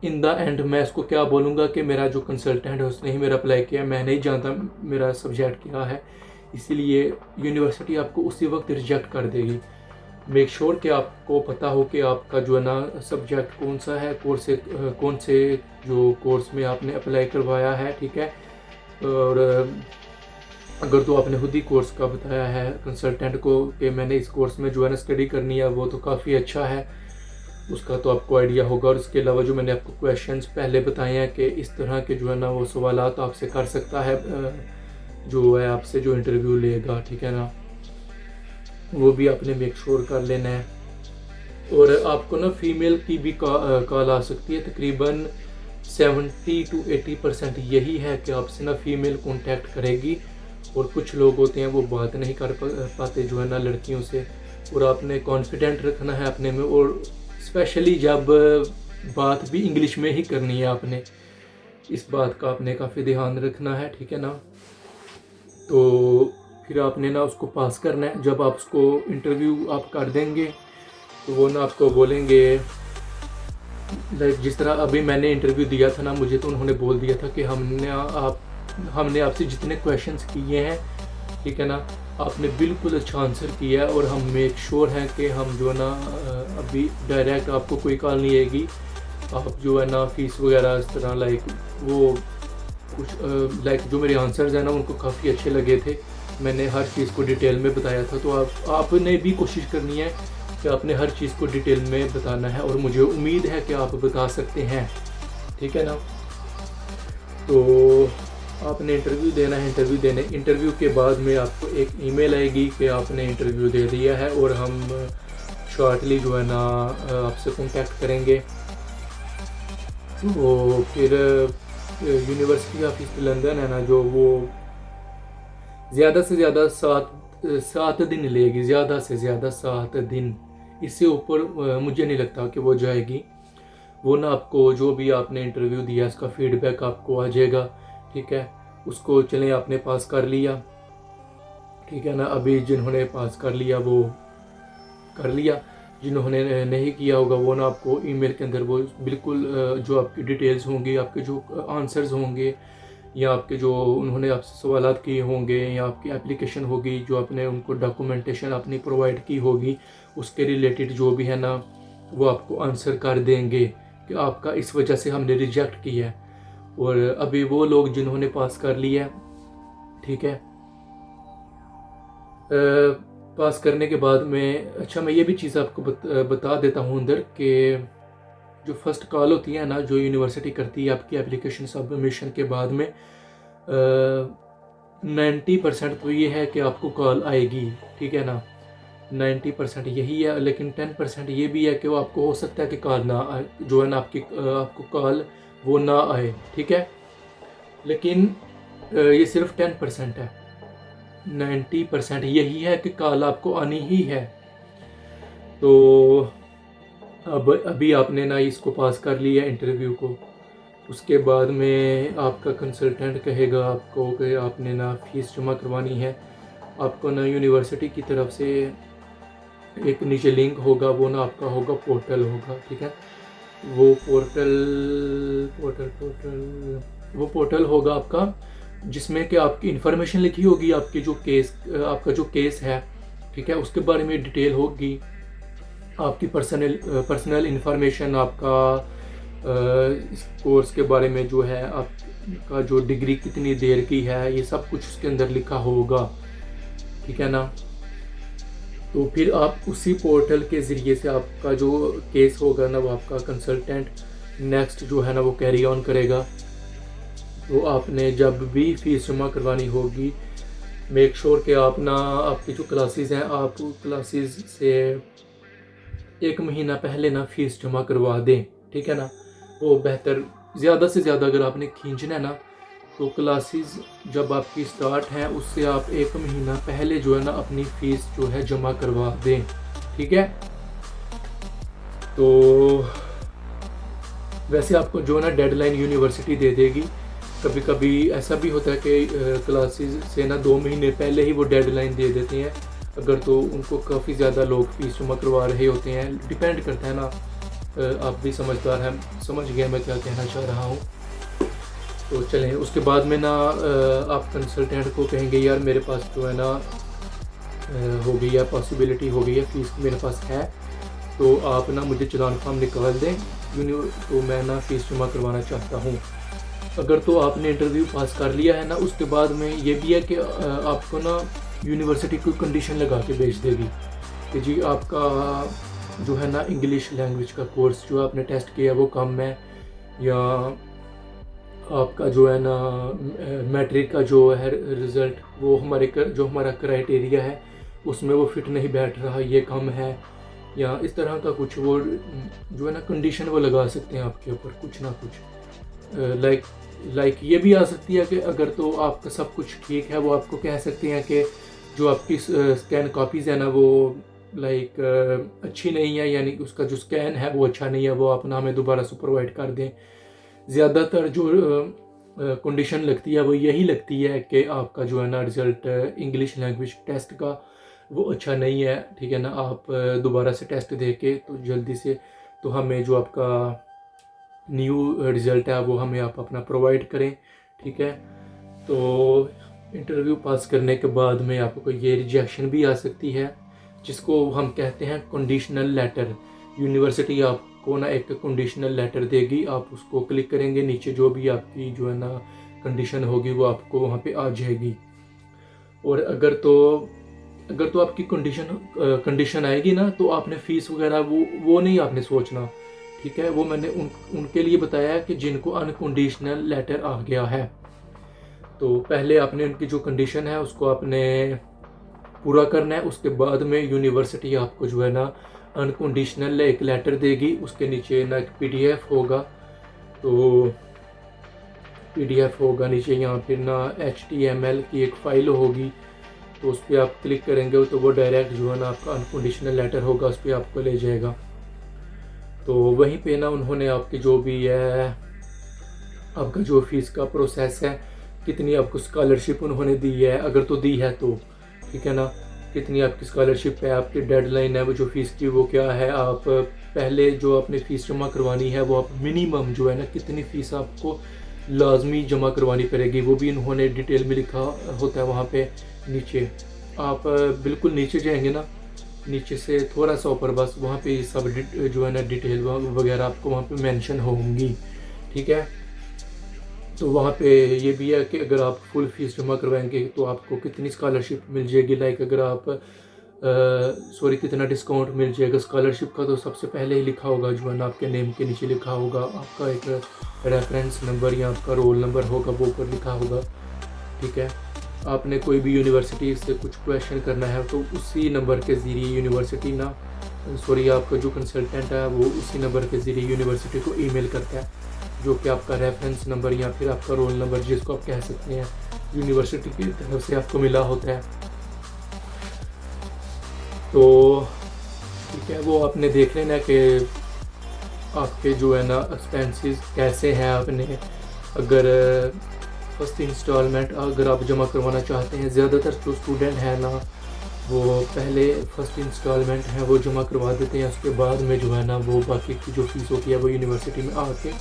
इन द एंड मैं उसको क्या बोलूँगा कि मेरा जो कंसल्टेंट है उसने ही मेरा अप्लाई किया, मैं नहीं जानता मेरा सब्जेक्ट क्या है, इसीलिए यूनिवर्सिटी आपको उसी वक्त रिजेक्ट कर देगी। मेक श्योर कि आपको पता हो कि आपका जो है ना सब्जेक्ट कौन सा है, कौन से जो कोर्स में आपने अप्लाई करवाया है, ठीक है। और अगर तो आपने खुद ही कोर्स का बताया है कंसल्टेंट को कि मैंने इस कोर्स में जो है ना स्टडी करनी है, वो तो काफ़ी अच्छा है, उसका तो आपको आइडिया होगा। और इसके अलावा जो मैंने आपको क्वेश्चंस पहले बताए हैं कि इस तरह के जो है ना वो सवालात आपसे कर सकता है जो है आपसे जो इंटरव्यू लेगा, ठीक है ना, वो भी आपने मेक श्योर कर लेना है। और आपको ना फीमेल की भी कॉल आ सकती है, तकरीबन 70 to 80% यही है कि आपसे ना फीमेल कांटेक्ट करेगी। और कुछ लोग होते हैं वो बात नहीं कर पाते जो है ना लड़कियों से, और आपने कॉन्फिडेंट रखना है अपने में, और स्पेशली जब बात भी इंग्लिश में ही करनी है आपने, इस बात का आपने काफ़ी ध्यान रखना है, ठीक है ना। तो फिर आपने ना उसको पास करना है। जब आप उसको इंटरव्यू आप कर देंगे तो वो ना आपको बोलेंगे, लाइक जिस तरह अभी मैंने इंटरव्यू दिया था ना, मुझे तो उन्होंने बोल दिया था कि हमने आपसे जितने क्वेश्चंस किए हैं, ठीक है ना, आपने बिल्कुल अच्छा आंसर किया है, और हम मेक श्योर हैं कि हम जो है ना अभी डायरेक्ट आपको कोई कॉल नहीं आएगी। आप जो है ना फीस वगैरह इस तरह लाइक वो कुछ लाइक जो मेरे आंसर्स हैं ना उनको काफ़ी अच्छे लगे थे, मैंने हर चीज़ को डिटेल में बताया था। तो आपने भी कोशिश करनी है कि आपने हर चीज़ को डिटेल में बताना है, और मुझे उम्मीद है कि आप बता सकते हैं, ठीक है ना। तो आपने इंटरव्यू देना है। इंटरव्यू के बाद में आपको एक ईमेल आएगी कि आपने इंटरव्यू दे दिया है, और हम शॉर्टली जो है ना आपसे कांटेक्ट करेंगे। तो फिर यूनिवर्सिटी ऑफ ईस्ट लंदन है ना जो, वो ज़्यादा से ज़्यादा 7 दिन लेगी, ज़्यादा से ज़्यादा 7 दिन, इससे ऊपर मुझे नहीं लगता कि वो जाएगी। वो ना आपको जो भी आपने इंटरव्यू दिया उसका फीडबैक आपको आ जाएगा, ठीक है। उसको चलें आपने पास कर लिया, ठीक है ना। अभी जिन्होंने पास कर लिया वो कर लिया, जिन्होंने नहीं किया होगा वो ना आपको ईमेल के अंदर वो बिल्कुल जो आपकी डिटेल्स होंगी, आपके जो आंसर्स होंगे, या आपके जो उन्होंने आपसे सवालात किए होंगे, या आपकी एप्लीकेशन होगी जो आपने उनको डॉक्यूमेंटेशन अपनी प्रोवाइड की होगी, उसके रिलेटेड जो भी है ना वो आपको आंसर कर देंगे कि आपका इस वजह से हमने रिजेक्ट किया है। और अभी वो लोग जिन्होंने पास कर लिया, ठीक है, पास करने के बाद में, अच्छा मैं ये भी चीज़ आपको बता देता हूँ अंदर कि जो फर्स्ट कॉल होती है ना जो यूनिवर्सिटी करती है आपकी एप्लीकेशन सबमिशन के बाद में, 90% तो ये है कि आपको कॉल आएगी, ठीक है ना, 90% यही है। लेकिन 10% ये भी है कि वो आपको हो सकता है कि कॉल ना आए, जो है ना आपको कॉल वो ना आए, ठीक है। लेकिन ये सिर्फ 10% है, 90% यही है कि कॉल आपको आनी ही है। तो अब अभी आपने ना इसको पास कर लिया इंटरव्यू को, उसके बाद में आपका कंसल्टेंट कहेगा आपको कि आपने ना फीस जमा करवानी है। आपको ना यूनिवर्सिटी की तरफ से एक नीचे लिंक होगा, वो ना आपका होगा पोर्टल होगा, ठीक है। वो पोर्टल होगा आपका, जिसमें कि आपकी इन्फॉर्मेशन लिखी होगी, आपका जो केस है, ठीक है, उसके बारे में डिटेल होगी, आपकी पर्सनल इन्फॉर्मेशन, आपका इस कोर्स के बारे में जो है, आपका जो डिग्री कितनी देर की है, ये सब कुछ उसके अंदर लिखा होगा, ठीक है ना। तो फिर आप उसी पोर्टल के ज़रिए से आपका जो केस होगा ना वो आपका कंसल्टेंट नेक्स्ट जो है ना वो कैरी ऑन करेगा। तो आपने जब भी फीस जमा करवानी होगी, मेक श्योर कि आप ना आपकी जो क्लासेस हैं, आप क्लासेस से 1 महीना पहले ना फीस जमा करवा दें, ठीक है ना, वो बेहतर। ज़्यादा से ज़्यादा अगर आपने खींचना है ना तो क्लासेस जब आपकी स्टार्ट है उससे आप 1 महीना पहले जो है ना अपनी फ़ीस जो है जमा करवा दें, ठीक है। तो वैसे आपको जो है ना डेडलाइन यूनिवर्सिटी दे देगी। कभी कभी ऐसा भी होता है कि क्लासेस से ना 2 महीने पहले ही वो डेडलाइन दे देते हैं, अगर तो उनको काफ़ी ज़्यादा लोग फीस जमा करवा रहे होते हैं। डिपेंड करता है ना, आप भी समझदार हैं, समझ गए मैं क्या कहना चाह रहा हूँ। तो चलें, उसके बाद में ना आप कंसल्टेंट को कहेंगे यार मेरे पास जो है ना हो गई है, पॉसिबिलिटी हो गई है, फ़ीस मेरे पास है, तो आप ना मुझे चालान फॉर्म निकाल दें, तो मैं ना फ़ीस जमा करवाना चाहता हूँ। अगर तो आपने इंटरव्यू पास कर लिया है ना, उसके बाद में ये भी है कि आपको ना यूनिवर्सिटी कोई कंडीशन लगा के भेज देगी कि जी आपका जो है ना इंग्लिश लैंग्वेज का कोर्स जो आपने टेस्ट किया वो कम है, या आपका जो है ना मैट्रिक का जो है रिज़ल्ट वो जो हमारा क्राइटेरिया है उसमें वो फिट नहीं बैठ रहा, ये कम है, या इस तरह का कुछ वो जो है ना कंडीशन वो लगा सकते हैं आपके ऊपर कुछ ना कुछ। लाइक ये भी आ सकती है कि अगर तो आपका सब कुछ ठीक है वो आपको कह सकते हैं कि जो आपकी स्कैन कॉपीज़ है ना वो अच्छी नहीं है, यानी कि उसका जो स्कैन है वो अच्छा नहीं है, वो अपना हमें दोबारा से प्रोवाइड कर दें। ज़्यादातर जो कंडीशन लगती है वो यही लगती है कि आपका जो है ना रिज़ल्ट इंग्लिश लैंग्वेज टेस्ट का वो अच्छा नहीं है, ठीक है ना। आप दोबारा से टेस्ट दे के तो जल्दी से तो हमें जो आपका न्यू रिज़ल्ट है वो हमें आप अपना प्रोवाइड करें, ठीक है। तो इंटरव्यू पास करने के बाद में आपको ये रिजेक्शन भी आ सकती है, जिसको हम कहते हैं कंडीशनल लेटर। यूनिवर्सिटी आपको ना एक कंडीशनल लेटर देगी, आप उसको क्लिक करेंगे, नीचे जो भी आपकी जो है ना कंडीशन होगी वो आपको वहाँ पे आ जाएगी। और अगर तो आपकी कंडीशन आएगी ना, तो आपने फ़ीस वगैरह वो नहीं आपने सोचना, ठीक है। वो मैंने उनके लिए बताया कि जिनको अनकंडीशनल लेटर आ गया है। तो पहले आपने उनकी जो कंडीशन है उसको आपने पूरा करना है, उसके बाद में यूनिवर्सिटी आपको जो है ना अनकंडीशनल एक लेटर देगी, उसके नीचे ना एक PDF होगा, तो PDF होगा नीचे, यहाँ पे ना HTML की एक फ़ाइल होगी, तो उस पर आप क्लिक करेंगे तो वो डायरेक्ट जो है ना आपका अनकंडीशनल लेटर होगा उस पर आपको ले जाएगा। तो वहीं पे ना उन्होंने आपकी जो भी है आपका जो फीस का प्रोसेस है, कितनी आपको स्कॉलरशिप उन्होंने दी है, अगर तो दी है तो ठीक है ना, कितनी आपकी स्कॉलरशिप है, आपकी डेडलाइन है वो जो फ़ीस की वो क्या है, आप पहले जो आपने फ़ीस जमा करवानी है वो आप मिनिमम जो है ना कितनी फ़ीस आपको लाजमी जमा करवानी पड़ेगी वो भी इन्होंने डिटेल में लिखा होता है वहाँ पे नीचे। आप बिल्कुल नीचे जाएंगे ना, नीचे से थोड़ा सा ऊपर बस वहाँ पे सब जो है ना डिटेल वगैरह आपको वहाँ पे मेंशन होंगी, ठीक है। तो वहाँ पे ये भी है कि अगर आप फुल फीस जमा करवाएंगे तो आपको कितनी स्कॉलरशिप मिल जाएगी, लाइक अगर आप कितना डिस्काउंट मिल जाएगा स्कॉलरशिप का, तो सबसे पहले ही लिखा होगा जो है ना आपके नेम के नीचे लिखा होगा आपका एक रेफरेंस नंबर या आपका रोल नंबर होगा, वो ऊपर लिखा होगा, ठीक है। आपने कोई भी यूनिवर्सिटी से कुछ क्वेश्चन करना है तो उसी नंबर के ज़रिए यूनिवर्सिटी ना आपका जो कंसल्टेंट है वो उसी नंबर के ज़रिए यूनिवर्सिटी को ईमेल करता है, जो कि आपका रेफरेंस नंबर या फिर आपका रोल नंबर जिसको आप कह सकते हैं यूनिवर्सिटी की तरफ से आपको मिला होता है। तो ठीक है, वो आपने देख लेना कि आपके जो है ना एक्सपेंसेस कैसे हैं। आपने अगर फर्स्ट इंस्टॉलमेंट अगर आप जमा करवाना चाहते हैं, ज़्यादातर जो स्टूडेंट हैं ना वो पहले फर्स्ट इंस्टॉलमेंट है वो जमा करवा देते हैं, उसके बाद में जो है ना वो बाकी की जो फीस होती है वो यूनिवर्सिटी में आके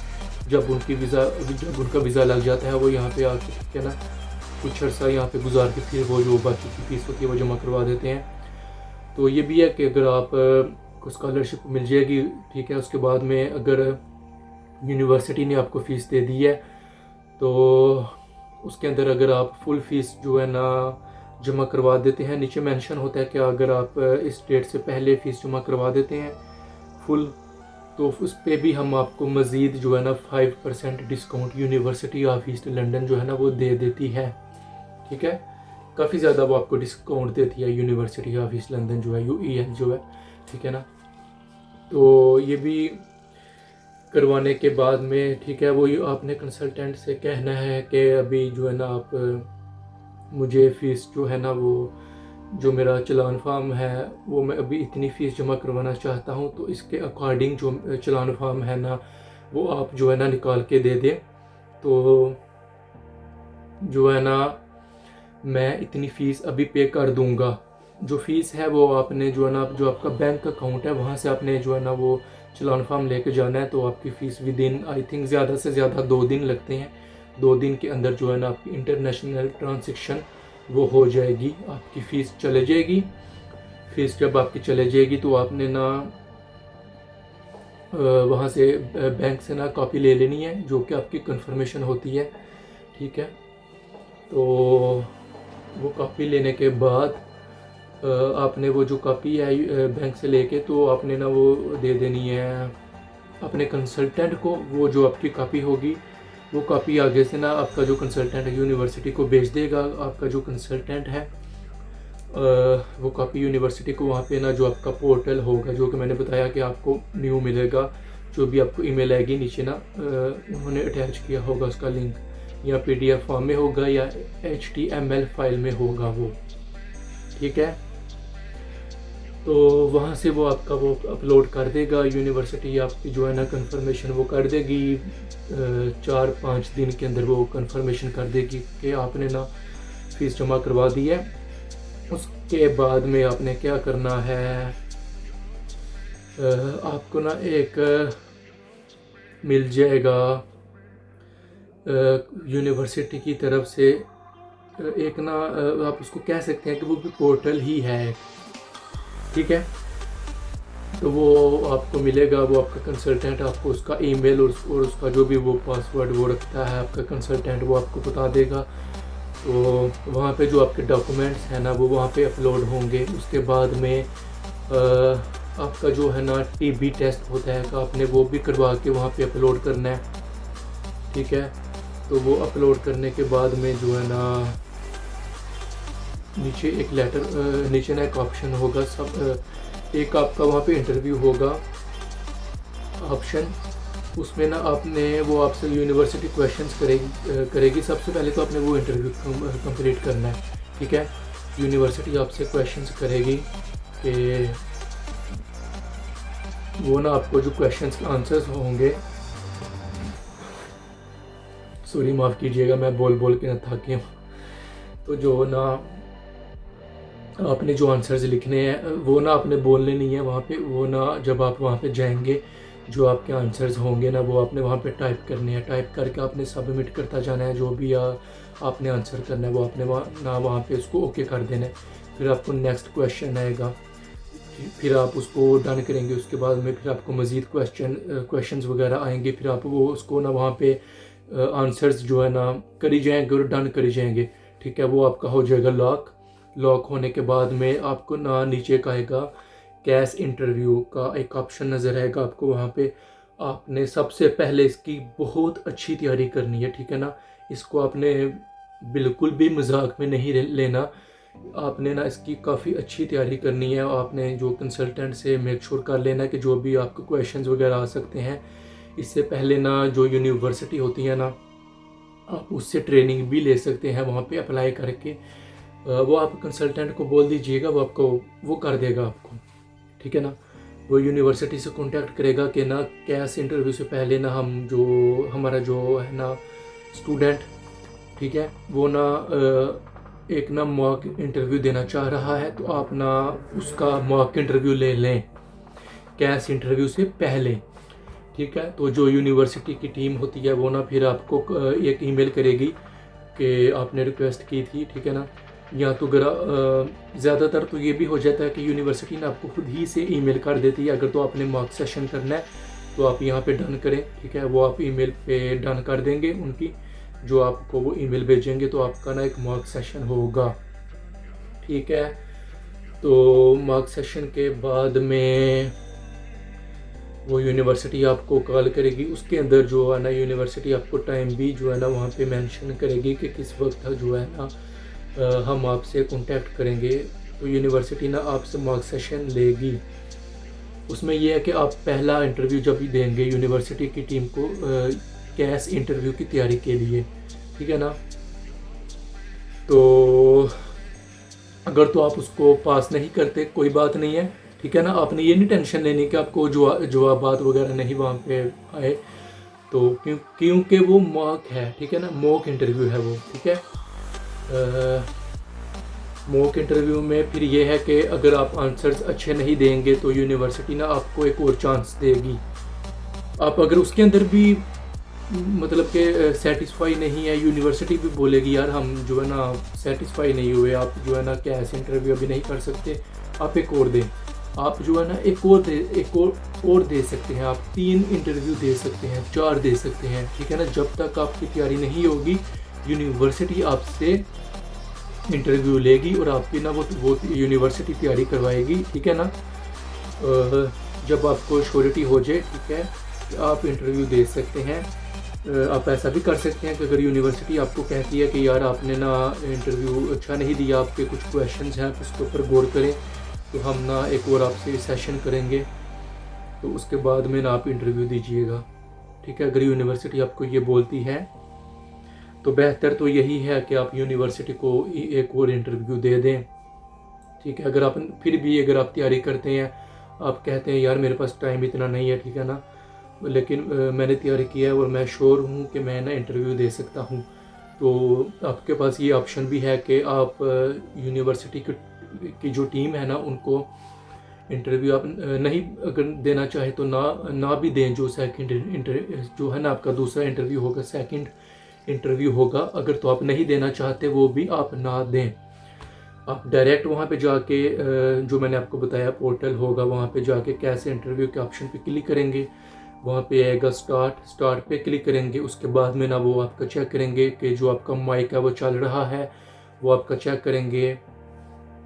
जब उनका वीज़ा लग जाता है वो यहाँ पे आके ठीक है ना कुछ अर्सा यहाँ पे गुजार के फिर वो जो बाकी की फ़ीस होती है वो जमा करवा देते हैं। तो ये भी है कि अगर आप को स्कॉलरशिप मिल जाएगी, ठीक है, उसके बाद में अगर यूनिवर्सिटी ने आपको फ़ीस दे दी है तो उसके अंदर अगर आप फुल फ़ीस जो है ना जमा करवा देते हैं, नीचे मेंशन होता है कि अगर आप इस डेट से पहले फ़ीस जमा करवा देते हैं फुल, तो उस पर भी हम आपको मज़ीद जो है ना 5% discount university of east London जो है ना वो दे देती है, ठीक है। काफ़ी ज़्यादा वो आपको डिस्काउंट देती है यूनिवर्सिटी ऑफ ईस्ट लंदन जो है UEL जो है, ठीक है ना। तो ये भी करवाने के बाद में ठीक है वो आपने कंसल्टेंट से कहना है कि अभी जो है ना आप मुझे फ़ीस जो है ना वो जो मेरा चलान फार्म है वो मैं अभी इतनी फ़ीस जमा करवाना चाहता हूँ, तो इसके अकॉर्डिंग जो चलान फार्म है ना वो आप जो है ना निकाल के दे दें, तो जो है ना मैं इतनी फ़ीस अभी पे कर दूँगा। जो फ़ीस है वो आपने जो है ना जो आपका बैंक अकाउंट है वहाँ से आपने जो है ना वो चलान फार्म लेके जाना है, तो आपकी फ़ीस विदिन आई थिंक ज़्यादा से ज़्यादा 2 दिन लगते हैं, 2 दिन के अंदर जो है ना आपकी इंटरनेशनल ट्रांजैक्शन वो हो जाएगी, आपकी फ़ीस चले जाएगी। फ़ीस जब आपकी चले जाएगी तो आपने ना वहाँ से बैंक से ना कॉपी ले लेनी है जो कि आपकी कंफर्मेशन होती है, ठीक है। तो वो कॉपी लेने के बाद आपने वो जो कॉपी है बैंक से लेके, तो आपने ना वो दे देनी है अपने कंसल्टेंट को। वो जो आपकी कॉपी होगी वो कॉपी आगे से ना आपका जो कंसल्टेंट है यूनिवर्सिटी को भेज देगा। आपका जो कंसल्टेंट है वो कॉपी यूनिवर्सिटी को वहाँ पे ना जो आपका पोर्टल होगा, जो कि मैंने बताया कि आपको न्यू मिलेगा, जो भी आपको ईमेल आएगी नीचे ना उन्होंने अटैच किया होगा उसका लिंक, या PDF फॉर्म में होगा या HTML फाइल में होगा वो, ठीक है। तो वहाँ से वो आपका वो अपलोड कर देगा यूनिवर्सिटी, आपकी जो है ना कंफर्मेशन वो कर देगी। 4-5 दिन के अंदर वो कंफर्मेशन कर देगी कि आपने ना फीस जमा करवा दी है। उसके बाद में आपने क्या करना है, आपको ना एक मिल जाएगा यूनिवर्सिटी की तरफ से एक ना आप उसको कह सकते हैं कि वो भी पोर्टल ही है, ठीक है। तो वो आपको मिलेगा, वो आपका कंसल्टेंट आपको उसका ईमेल और उसका जो भी वो पासवर्ड वो रखता है आपका कंसल्टेंट, वो आपको बता देगा। तो वहाँ पे जो आपके डॉक्यूमेंट्स हैं ना वो वहाँ पे अपलोड होंगे। उसके बाद में आपका जो है ना TB टेस्ट होता है, आपने वो भी करवा के वहाँ पे अपलोड करना है, ठीक है। तो वो अपलोड करने के बाद में जो है ना नीचे एक नीचे ना एक ऑप्शन होगा, एक आपका वहाँ पे इंटरव्यू होगा ऑप्शन। उसमें ना आपने वो आपसे यूनिवर्सिटी क्वेश्चंस करेगी। सबसे पहले तो आपने वो इंटरव्यू कंप्लीट करना है, ठीक है। यूनिवर्सिटी आपसे क्वेश्चंस करेगी कि वो ना आपको जो क्वेश्चंस के आंसर्स होंगे, सॉरी माफ़ कीजिएगा मैं बोल बोल के ना थक गया हूँ। तो जो ना आपने जो आंसर्स लिखने हैं वो ना आपने बोलने नहीं है वहाँ पे, वो ना जब आप वहाँ पे जाएंगे जो आपके आंसर्स होंगे ना वो आपने वहाँ पे टाइप करने हैं। टाइप करके आपने सबमिट करता जाना है, जो भी आपने आंसर करना है वो आपने वहाँ पे उसको ओके कर देना है। फिर आपको नेक्स्ट क्वेश्चन आएगा, फिर आप उसको डन करेंगे। उसके बाद में फिर आपको मज़ीद क्वेश्चंस वगैरह आएंगे, फिर आप वो उसको ना वहाँ पे आंसर्स जो है ना करी जाएंगे और डन करी जाएंगे, ठीक है। वो आपका हो जाएगा लॉक होने के बाद में आपको ना नीचे का आएगा कैश इंटरव्यू का एक ऑप्शन नज़र आएगा आपको। वहाँ पे आपने सबसे पहले इसकी बहुत अच्छी तैयारी करनी है, ठीक है ना। इसको आपने बिल्कुल भी मजाक में नहीं लेना, आपने ना इसकी काफ़ी अच्छी तैयारी करनी है। आपने जो कंसल्टेंट से मेक श्योर कर लेना कि जो भी आपको क्वेश्चंस वगैरह आ सकते हैं, इससे पहले ना जो यूनिवर्सिटी होती है ना आप उससे ट्रेनिंग भी ले सकते हैं वहाँ पे अप्लाई करके। वो आप कंसल्टेंट को बोल दीजिएगा, वो आपको वो कर देगा आपको, ठीक है ना। वो यूनिवर्सिटी से कांटेक्ट करेगा कि ना कैश इंटरव्यू से पहले ना हमारा जो है ना स्टूडेंट, ठीक है, वो ना एक ना मॉक इंटरव्यू देना चाह रहा है, तो आप ना उसका मॉक इंटरव्यू ले लें कैश इंटरव्यू से पहले, ठीक है। तो जो यूनिवर्सिटी की टीम होती है वो ना फिर आपको एक ईमेल करेगी कि आपने रिक्वेस्ट की थी, ठीक है ना। या तो ज़्यादातर तो ये भी हो जाता है कि यूनिवर्सिटी ना आपको खुद ही से ईमेल कर देती है। अगर तो आपने मॉक सेशन करना है तो आप यहाँ पे डन करें, ठीक है। वो आप ईमेल पे डन कर देंगे उनकी, जो आपको वो ईमेल भेजेंगे, तो आपका ना एक मॉक सेशन होगा, ठीक है। तो मॉक सेशन के बाद में वो यूनिवर्सिटी आपको कॉल करेगी। उसके अंदर जो है ना यूनिवर्सिटी आपको टाइम भी जो है ना वहाँ पे मेंशन करेगी कि किस वक्त जो है ना हम आपसे कांटेक्ट करेंगे। तो यूनिवर्सिटी ना आपसे मॉक सेशन लेगी। उसमें यह है कि आप पहला इंटरव्यू जब भी देंगे यूनिवर्सिटी की टीम को कैश इंटरव्यू की तैयारी के लिए, ठीक है ना। तो अगर तो आप उसको पास नहीं करते कोई बात नहीं है, ठीक है ना। आपने ये नहीं टेंशन लेनी कि आपको जवाबात वगैरह नहीं वहाँ पे आए, तो क्योंकि वो मॉक है, ठीक है ना, मॉक इंटरव्यू है वो, ठीक है। मॉक इंटरव्यू में फिर ये है कि अगर आप आंसर्स अच्छे नहीं देंगे तो यूनिवर्सिटी ना आपको एक और चांस देगी। आप अगर उसके अंदर भी मतलब कि सेटिस्फाई नहीं है, यूनिवर्सिटी भी बोलेगी यार हम जो है ना सेटिस्फाई नहीं हुए, आप जो है ना कैश इंटरव्यू अभी नहीं कर सकते, आप एक और दें। आप जो है ना एक और दे सकते हैं, आप 3 इंटरव्यू दे सकते हैं, 4 दे सकते हैं, ठीक है ना। जब तक आपकी तैयारी नहीं होगी, यूनिवर्सिटी आपसे इंटरव्यू लेगी और आपकी ना वो यूनिवर्सिटी तैयारी करवाएगी, ठीक है ना। जब आपको श्योरिटी हो जाए, ठीक है, आप इंटरव्यू दे सकते हैं। आप ऐसा भी कर सकते हैं कि अगर यूनिवर्सिटी आपको कहती है कि यार आपने ना इंटरव्यू अच्छा नहीं दिया, आपके कुछ क्वेश्चंस हैं, आप उसके ऊपर गौर करें, तो हम ना एक और आपसे सेशन करेंगे, तो उसके बाद में ना आप इंटरव्यू दीजिएगा, ठीक है। अगर यूनिवर्सिटी आपको ये बोलती है तो बेहतर तो यही है कि आप यूनिवर्सिटी को एक और इंटरव्यू दे दें, ठीक है। अगर आप फिर भी अगर आप तैयारी करते हैं, आप कहते हैं यार मेरे पास टाइम इतना नहीं है, ठीक है ना, लेकिन मैंने तैयारी की है और मैं श्योर हूँ कि मैं ना इंटरव्यू दे सकता हूँ, तो आपके पास ये ऑप्शन भी है कि आप यूनिवर्सिटी की जो टीम है ना उनको इंटरव्यू आप नहीं अगर देना चाहे तो ना भी दें। जो जो है ना आपका दूसरा इंटरव्यू होगा, सेकंड इंटरव्यू होगा, अगर तो आप नहीं देना चाहते वो भी आप ना दें। आप डायरेक्ट वहाँ पे जाके जो मैंने आपको बताया पोर्टल होगा, वहाँ पे जाके कैसे इंटरव्यू के ऑप्शन पे क्लिक करेंगे, वहाँ पे आएगा स्टार्ट पे क्लिक करेंगे। उसके बाद में ना वो आपका चेक करेंगे कि जो आपका माइक है वो चल रहा है, वो आपका चेक करेंगे,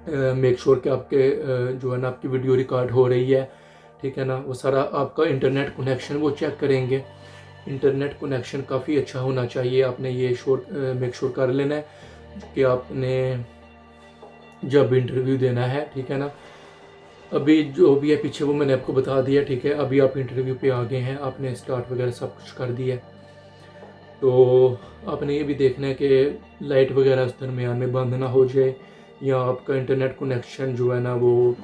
मेक श्योर कि आपके जो है ना आपकी वीडियो रिकॉर्ड हो रही है, ठीक है ना। वो सारा आपका इंटरनेट कनेक्शन वो चेक करेंगे। इंटरनेट कनेक्शन काफ़ी अच्छा होना चाहिए, आपने ये मेक श्योर कर लेना है कि आपने जब इंटरव्यू देना है, ठीक है ना। अभी जो भी है पीछे वो मैंने आपको बता दिया, ठीक है। अभी आप इंटरव्यू पे आ गए हैं, आपने स्टार्ट वगैरह सब कुछ कर दिया, तो आपने ये भी देखना है कि लाइट वगैरह उस दरमियान में बंद ना हो जाए, या आपका इंटरनेट कनेक्शन जो है ना वो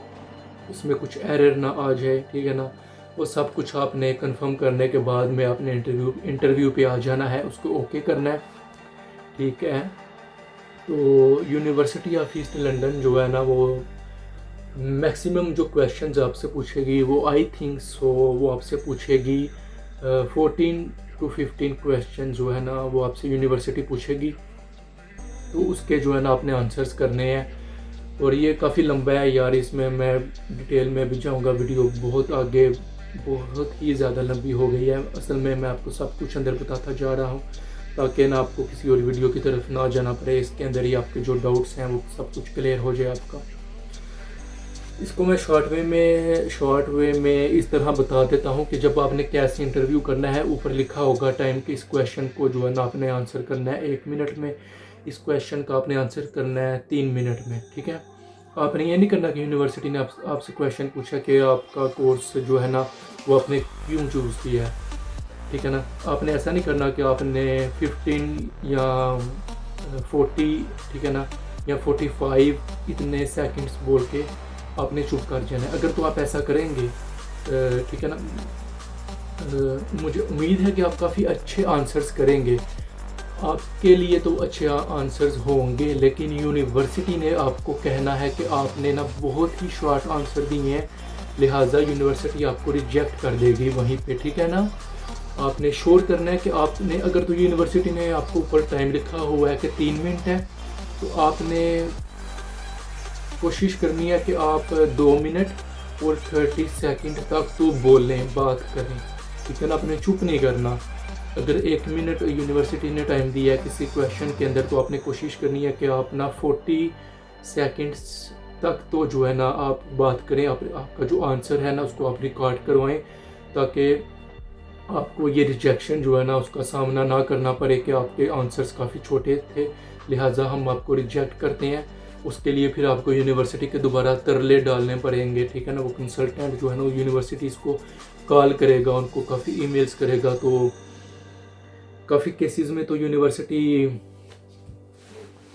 उसमें कुछ एरर ना आ जाए, ठीक है ना। वो सब कुछ आपने कंफर्म करने के बाद में आपने इंटरव्यू पे आ जाना है, उसको ओके करना है, ठीक है। तो यूनिवर्सिटी ऑफ ईस्ट लंदन जो है ना वो मैक्सिमम जो क्वेश्चंस आपसे पूछेगी वो आई थिंक सो वो आपसे पूछेगी 14 to 15 क्वेश्चन जो है ना वो आपसे यूनिवर्सिटी पूछेगी, तो उसके जो है ना आपने आंसर्स करने हैं। और ये काफ़ी लंबा है यार, इसमें मैं डिटेल में भी जाऊँगा, वीडियो बहुत आगे बहुत ही ज़्यादा लंबी हो गई है। असल में मैं आपको सब कुछ अंदर बताता जा रहा हूँ ताकि ना आपको किसी और वीडियो की तरफ ना जाना पड़े, इसके अंदर ही आपके जो डाउट्स हैं वो सब कुछ क्लियर हो जाए आपका। इसको मैं शॉर्ट वे में इस तरह बता देता हूँ कि जब आपने कैसे इंटरव्यू करना है, ऊपर लिखा होगा टाइम कि इस क्वेश्चन को जो है ना आपने आंसर करना है 1 मिनट में, इस क्वेश्चन का आपने आंसर करना है 3 मिनट में, ठीक है। आपने ये नहीं करना कि यूनिवर्सिटी ने आपसे क्वेश्चन पूछा कि आपका कोर्स जो है ना वो आपने क्यों चूज़ किया है, ठीक है ना। आपने ऐसा नहीं करना कि आपने 15 या 40, ठीक है ना, या 45 इतने सेकंड्स बोल के आपने चुप कर जाना है। अगर तो आप ऐसा करेंगे, ठीक है ना, मुझे उम्मीद है कि आप काफ़ी अच्छे आंसर्स करेंगे, आपके लिए तो अच्छे आंसर्स होंगे, लेकिन यूनिवर्सिटी ने आपको कहना है कि आपने ना बहुत ही शॉर्ट आंसर दिए हैं, लिहाजा यूनिवर्सिटी आपको रिजेक्ट कर देगी वहीं पे, ठीक है ना। आपने श्योर करना है कि आपने, अगर तो यूनिवर्सिटी ने आपको ऊपर टाइम लिखा हुआ है कि 3 मिनट है, तो आपने कोशिश करनी है कि आप 2 मिनट और 30 सेकंड तक तो बोलें, बात करें, ठीक है ना। आपने चुप नहीं करना। अगर 1 मिनट यूनिवर्सिटी ने टाइम दिया है किसी क्वेश्चन के अंदर, तो आपने कोशिश करनी है कि आप ना 40 सेकंड्स तक तो जो है ना आप बात करें, आपका जो आंसर है ना उसको आप रिकॉर्ड करवाएं, ताकि आपको ये रिजेक्शन जो है ना उसका सामना ना करना पड़े कि आपके आंसर्स काफ़ी छोटे थे, लिहाजा हम आपको रिजेक्ट करते हैं। उसके लिए फिर आपको यूनिवर्सिटी के दोबारा तरले डालने पड़ेंगे, ठीक है ना। वो कंसल्टेंट जो है ना वो यूनिवर्सिटीज़ को कॉल करेगा, उनको काफ़ी ईमेल्स करेगा, तो काफ़ी केसेस में तो यूनिवर्सिटी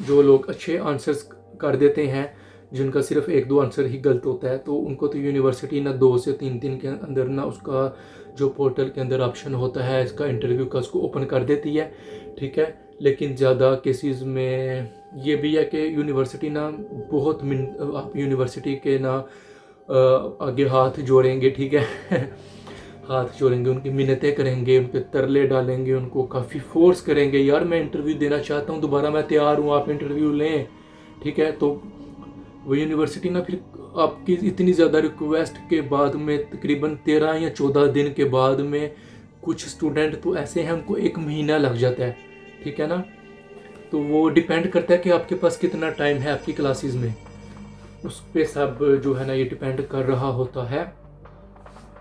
जो लोग अच्छे आंसर्स कर देते हैं, जिनका सिर्फ 1-2 आंसर ही गलत होता है, तो उनको तो यूनिवर्सिटी ना 2 से 3 दिन के अंदर ना उसका जो पोर्टल के अंदर ऑप्शन होता है इसका इंटरव्यू का, उसको ओपन कर देती है, ठीक है। लेकिन ज़्यादा केसेस में ये भी है कि यूनिवर्सिटी ना आप यूनिवर्सिटी के ना आगे हाथ जोड़ेंगे, ठीक है हाथ जोड़ेंगे, उनकी मिन्नतें करेंगे, उनके तरले डालेंगे, उनको काफ़ी फोर्स करेंगे, यार मैं इंटरव्यू देना चाहता हूँ दोबारा, मैं तैयार हूँ, आप इंटरव्यू लें, ठीक है। तो वो यूनिवर्सिटी ना फिर आपकी इतनी ज़्यादा रिक्वेस्ट के बाद में तकरीबन 13 या 14 दिन के बाद में कुछ स्टूडेंट तो ऐसे हैं उनको 1 महीना लग जाता है, ठीक है ना। तो वो डिपेंड करता है कि आपके पास कितना टाइम है आपकी क्लासेस में, उस पे सब जो है ना ये डिपेंड कर रहा होता है,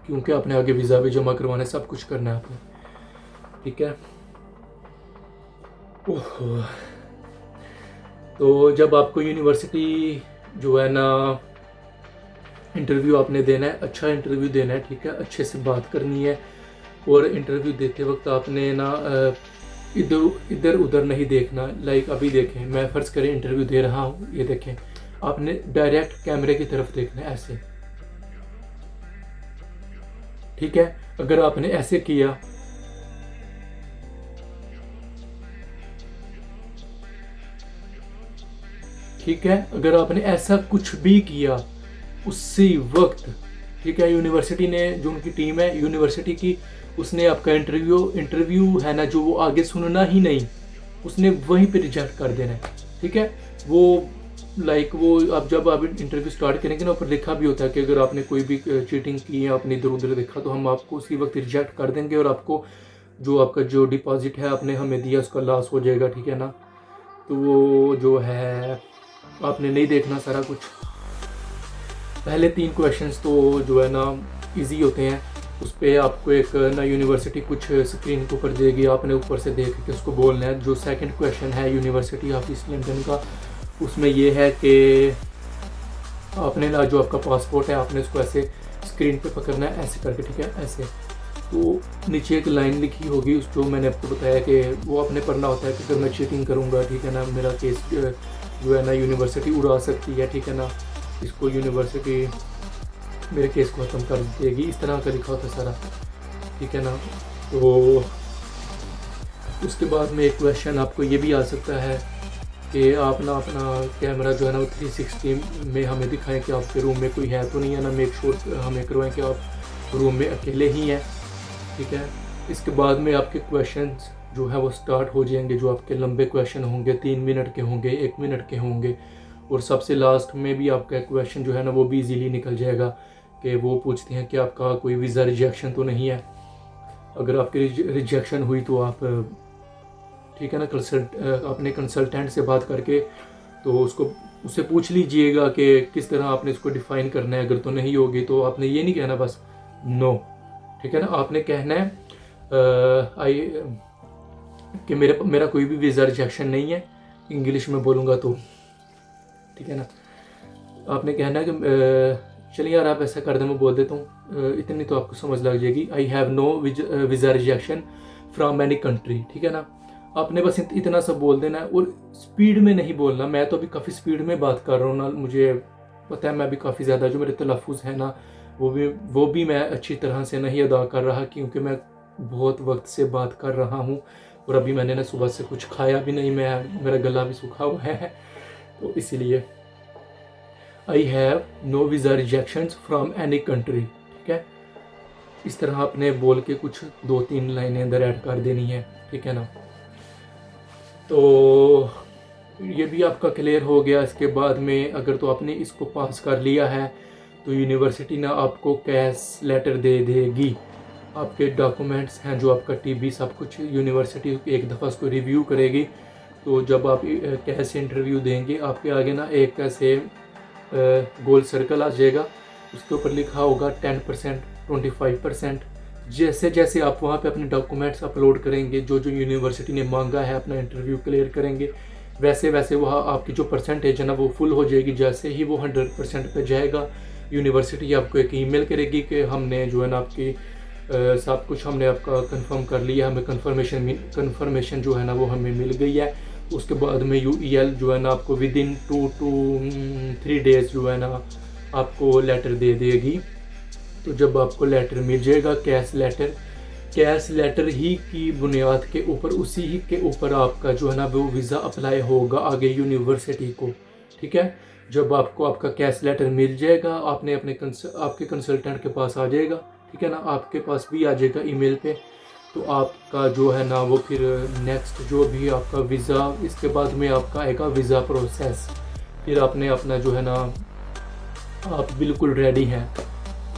क्योंकि आपने आगे वीज़ा भी जमा करवाना है, सब कुछ करना है आपने, ठीक है। ओह, तो जब आपको यूनिवर्सिटी जो है ना इंटरव्यू आपने देना है, अच्छा इंटरव्यू देना है, ठीक है, अच्छे से बात करनी है। और इंटरव्यू देते वक्त आपने ना इधर उधर नहीं देखना। लाइक अभी देखें, मैं फ़र्ज़ करें इंटरव्यू दे रहा हूँ, ये देखें, आपने डायरेक्ट कैमरे की तरफ देखना है ऐसे, ठीक है। अगर आपने ऐसे किया, ठीक है, अगर आपने ऐसा कुछ भी किया उसी वक्त, ठीक है, यूनिवर्सिटी ने, जो उनकी टीम है यूनिवर्सिटी की, उसने आपका इंटरव्यू है ना, जो वो आगे सुनना ही नहीं, उसने वहीं पे रिजेक्ट कर देना है, ठीक है। वो वो अब जब आप इंटरव्यू स्टार्ट करेंगे ना, ऊपर लिखा भी होता है कि अगर आपने कोई भी चीटिंग की या आपने इधर उधर देखा तो हम आपको उसी वक्त रिजेक्ट कर देंगे और आपका जो डिपॉजिट है आपने हमें दिया उसका लॉस हो जाएगा, ठीक है ना। तो वो जो है आपने नहीं देखना सारा कुछ। पहले 3 क्वेश्चंस तो जो है ना इजी होते हैं, उस पर आपको एक ना यूनिवर्सिटी कुछ स्क्रीन के ऊपर देगी, आपने ऊपर से देख के उसको बोलना है। जो सेकंड क्वेश्चन है यूनिवर्सिटी ऑफ ईस्ट लंदन का, उसमें ये है कि आपने ना जो आपका पासपोर्ट है आपने उसको ऐसे स्क्रीन पे पकड़ना है, ऐसे करके, ठीक है, ऐसे। तो नीचे एक लाइन लिखी होगी, उस जो मैंने आपको बताया कि वो आपने पढ़ना होता है कि अगर मैं चीटिंग करूँगा, ठीक है ना, मेरा केस जो है ना यूनिवर्सिटी उड़ा सकती है, ठीक है ना, इसको यूनिवर्सिटी मेरे केस को ख़त्म कर देगी, इस तरह का लिखा होता है सारा, ठीक है ना। तो उसके बाद में एक क्वेश्चन आपको ये भी आ सकता है कि आप ना अपना कैमरा जो है ना वो 360 में हमें दिखाएं कि आपके रूम में कोई है तो नहीं है ना, मेक श्योर हमें करवाएं कि आप रूम में अकेले ही हैं, ठीक है। इसके बाद में आपके क्वेश्चंस जो है वो स्टार्ट हो जाएंगे, जो आपके लंबे क्वेश्चन होंगे, 3 मिनट के होंगे, 1 मिनट के होंगे। और सबसे लास्ट में भी आपका क्वेश्चन जो है ना वो भी इजीली निकल जाएगा कि वो पूछते हैं कि आपका कोई वीज़ा रिजेक्शन तो नहीं है। अगर आपकी रिजेक्शन हुई तो आप, ठीक है ना, अपने कंसल्टेंट से बात करके तो उससे पूछ लीजिएगा कि किस तरह आपने इसको डिफ़ाइन करना है। अगर तो नहीं होगी तो आपने ये नहीं कहना बस नो, ठीक है ना, आपने कहना है कि मेरा कोई भी वीज़ा रिजेक्शन नहीं है, इंग्लिश में बोलूँगा तो, ठीक है ना। आपने कहना है कि चलिए यार आप ऐसा कर दें, मैं बोल देता हूँ, इतनी तो आपको समझ लग जाएगी। I have no visa rejection from any country, ठीक है ना। आपने बस इतना सा बोल देना है और स्पीड में नहीं बोलना। मैं तो अभी काफ़ी स्पीड में बात कर रहा हूँ ना, मुझे पता है मैं भी काफ़ी ज़्यादा जो मेरे तलफ़ुज़ है ना वो भी मैं अच्छी तरह से नहीं अदा कर रहा, क्योंकि मैं बहुत वक्त से बात कर रहा हूँ और अभी मैंने ना सुबह से कुछ खाया भी नहीं, मेरा गला भी सूखा हुआ है, तो इसीलिए I have no visa rejections from any country, ठीक है। इस तरह आपने बोल के कुछ 2-3 लाइनें अंदर ऐड कर देनी है, ठीक है ना। तो ये भी आपका क्लियर हो गया। इसके बाद में अगर तो आपने इसको पास कर लिया है तो यूनिवर्सिटी ना आपको कैश लेटर दे देगी। आपके डॉक्यूमेंट्स हैं जो आपका टीबी सब कुछ यूनिवर्सिटी एक दफ़ा उसको रिव्यू करेगी। तो जब आप कैश इंटरव्यू देंगे आपके आगे ना एक ऐसे गोल सर्कल आ जाएगा, उसके ऊपर लिखा होगा 10%, 25%। जैसे जैसे आप वहाँ पे अपने डॉक्यूमेंट्स अपलोड करेंगे, जो यूनिवर्सिटी ने मांगा है, अपना इंटरव्यू क्लियर करेंगे, वैसे वैसे वहाँ आपकी जो परसेंटेज है ना वो फुल हो जाएगी। जैसे ही वो 100% पे जाएगा, यूनिवर्सिटी आपको एक ईमेल करेगी कि हमने जो है ना आपकी सब कुछ हमने आपका कंफर्म कर लिया, हमें कंफर्मेशन जो है ना वो हमें मिल गई है। उसके बाद में UEL जो है ना आपको विदिन 2 to 3 डेज़ जो है ना आपको लेटर दे देगी। तो जब आपको लेटर मिल जाएगा कैश लेटर ही की बुनियाद के ऊपर, उसी ही के ऊपर आपका जो है ना वो वीज़ा अप्लाई होगा आगे यूनिवर्सिटी को, ठीक है। जब आपको आपका कैश लेटर मिल जाएगा, आपने आपके कंसल्टेंट के पास आ जाएगा, ठीक है ना, आपके पास भी आ जाएगा ईमेल पे। तो आपका जो है ना वो फिर नेक्स्ट जो भी आपका वीज़ा, इसके बाद में आपका आएगा वीज़ा प्रोसेस। फिर आपने अपना जो है ना आप बिल्कुल रेडी हैं,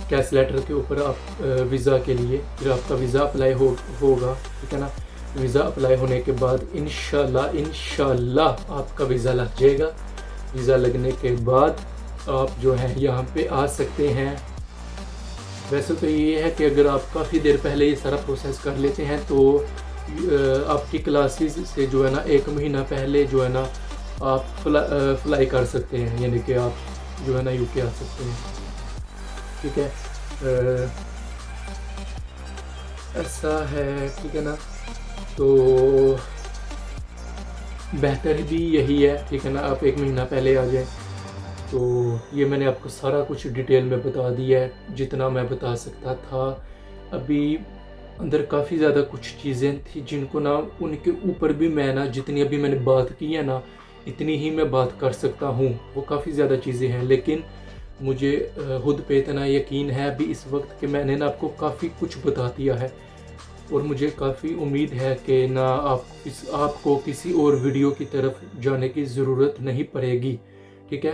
कैश लेटर के ऊपर आप वीज़ा के लिए, फिर आपका वीज़ा अप्लाई होगा, ठीक है ना। वीज़ा अप्लाई होने के बाद इंशाल्लाह आपका वीज़ा लग जाएगा। वीज़ा लगने के बाद आप जो है यहाँ पे आ सकते हैं। वैसे तो ये है कि अगर आप काफ़ी देर पहले ये सारा प्रोसेस कर लेते हैं तो आपकी क्लासेस से जो है ना 1 महीना पहले जो है ना आप फ्लाई कर सकते हैं, यानी कि आप जो है ना यूके आ सकते हैं, ठीक है। ऐसा है, ठीक है ना। तो बेहतर भी यही है, ठीक है ना, आप 1 महीना पहले आ जाएं। तो ये मैंने आपको सारा कुछ डिटेल में बता दिया है, जितना मैं बता सकता था। अभी अंदर काफ़ी ज़्यादा कुछ चीज़ें थी जिनको ना, उनके ऊपर भी मैं ना जितनी अभी मैंने बात की है ना, इतनी ही मैं बात कर सकता हूँ। वो काफ़ी ज़्यादा चीज़ें हैं, लेकिन मुझे खुद पे इतना यकीन है अभी इस वक्त कि मैंने ना आपको काफ़ी कुछ बता दिया है। और मुझे काफ़ी उम्मीद है कि ना आपको किसी और वीडियो की तरफ जाने की ज़रूरत नहीं पड़ेगी, ठीक है।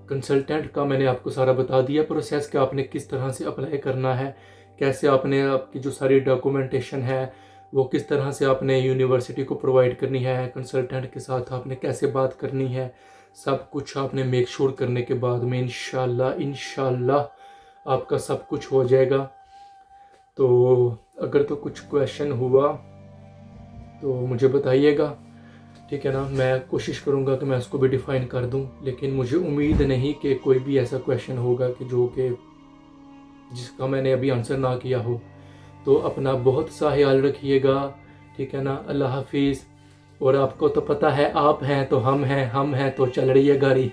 कंसल्टेंट का मैंने आपको सारा बता दिया प्रोसेस, कि आपने किस तरह से अप्लाई करना है, कैसे आपने आपकी जो सारी डॉक्यूमेंटेशन है वो किस तरह से आपने यूनिवर्सिटी को प्रोवाइड करनी है, कंसल्टेंट के साथ आपने कैसे बात करनी है, सब कुछ आपने मेक श्योर करने के बाद में इंशाल्लाह आपका सब कुछ हो जाएगा। तो अगर तो कुछ क्वेश्चन हुआ तो मुझे बताइएगा, ठीक है ना। मैं कोशिश करूँगा कि मैं उसको भी डिफ़ाइन कर दूँ, लेकिन मुझे उम्मीद नहीं कि कोई भी ऐसा क्वेश्चन होगा कि जिसका मैंने अभी आंसर ना किया हो। तो अपना बहुत सा ख्याल रखिएगा, ठीक है ना। अल्लाह हाफिज़। और आपको तो पता है, आप हैं तो हम हैं तो चल रही है गाड़ी।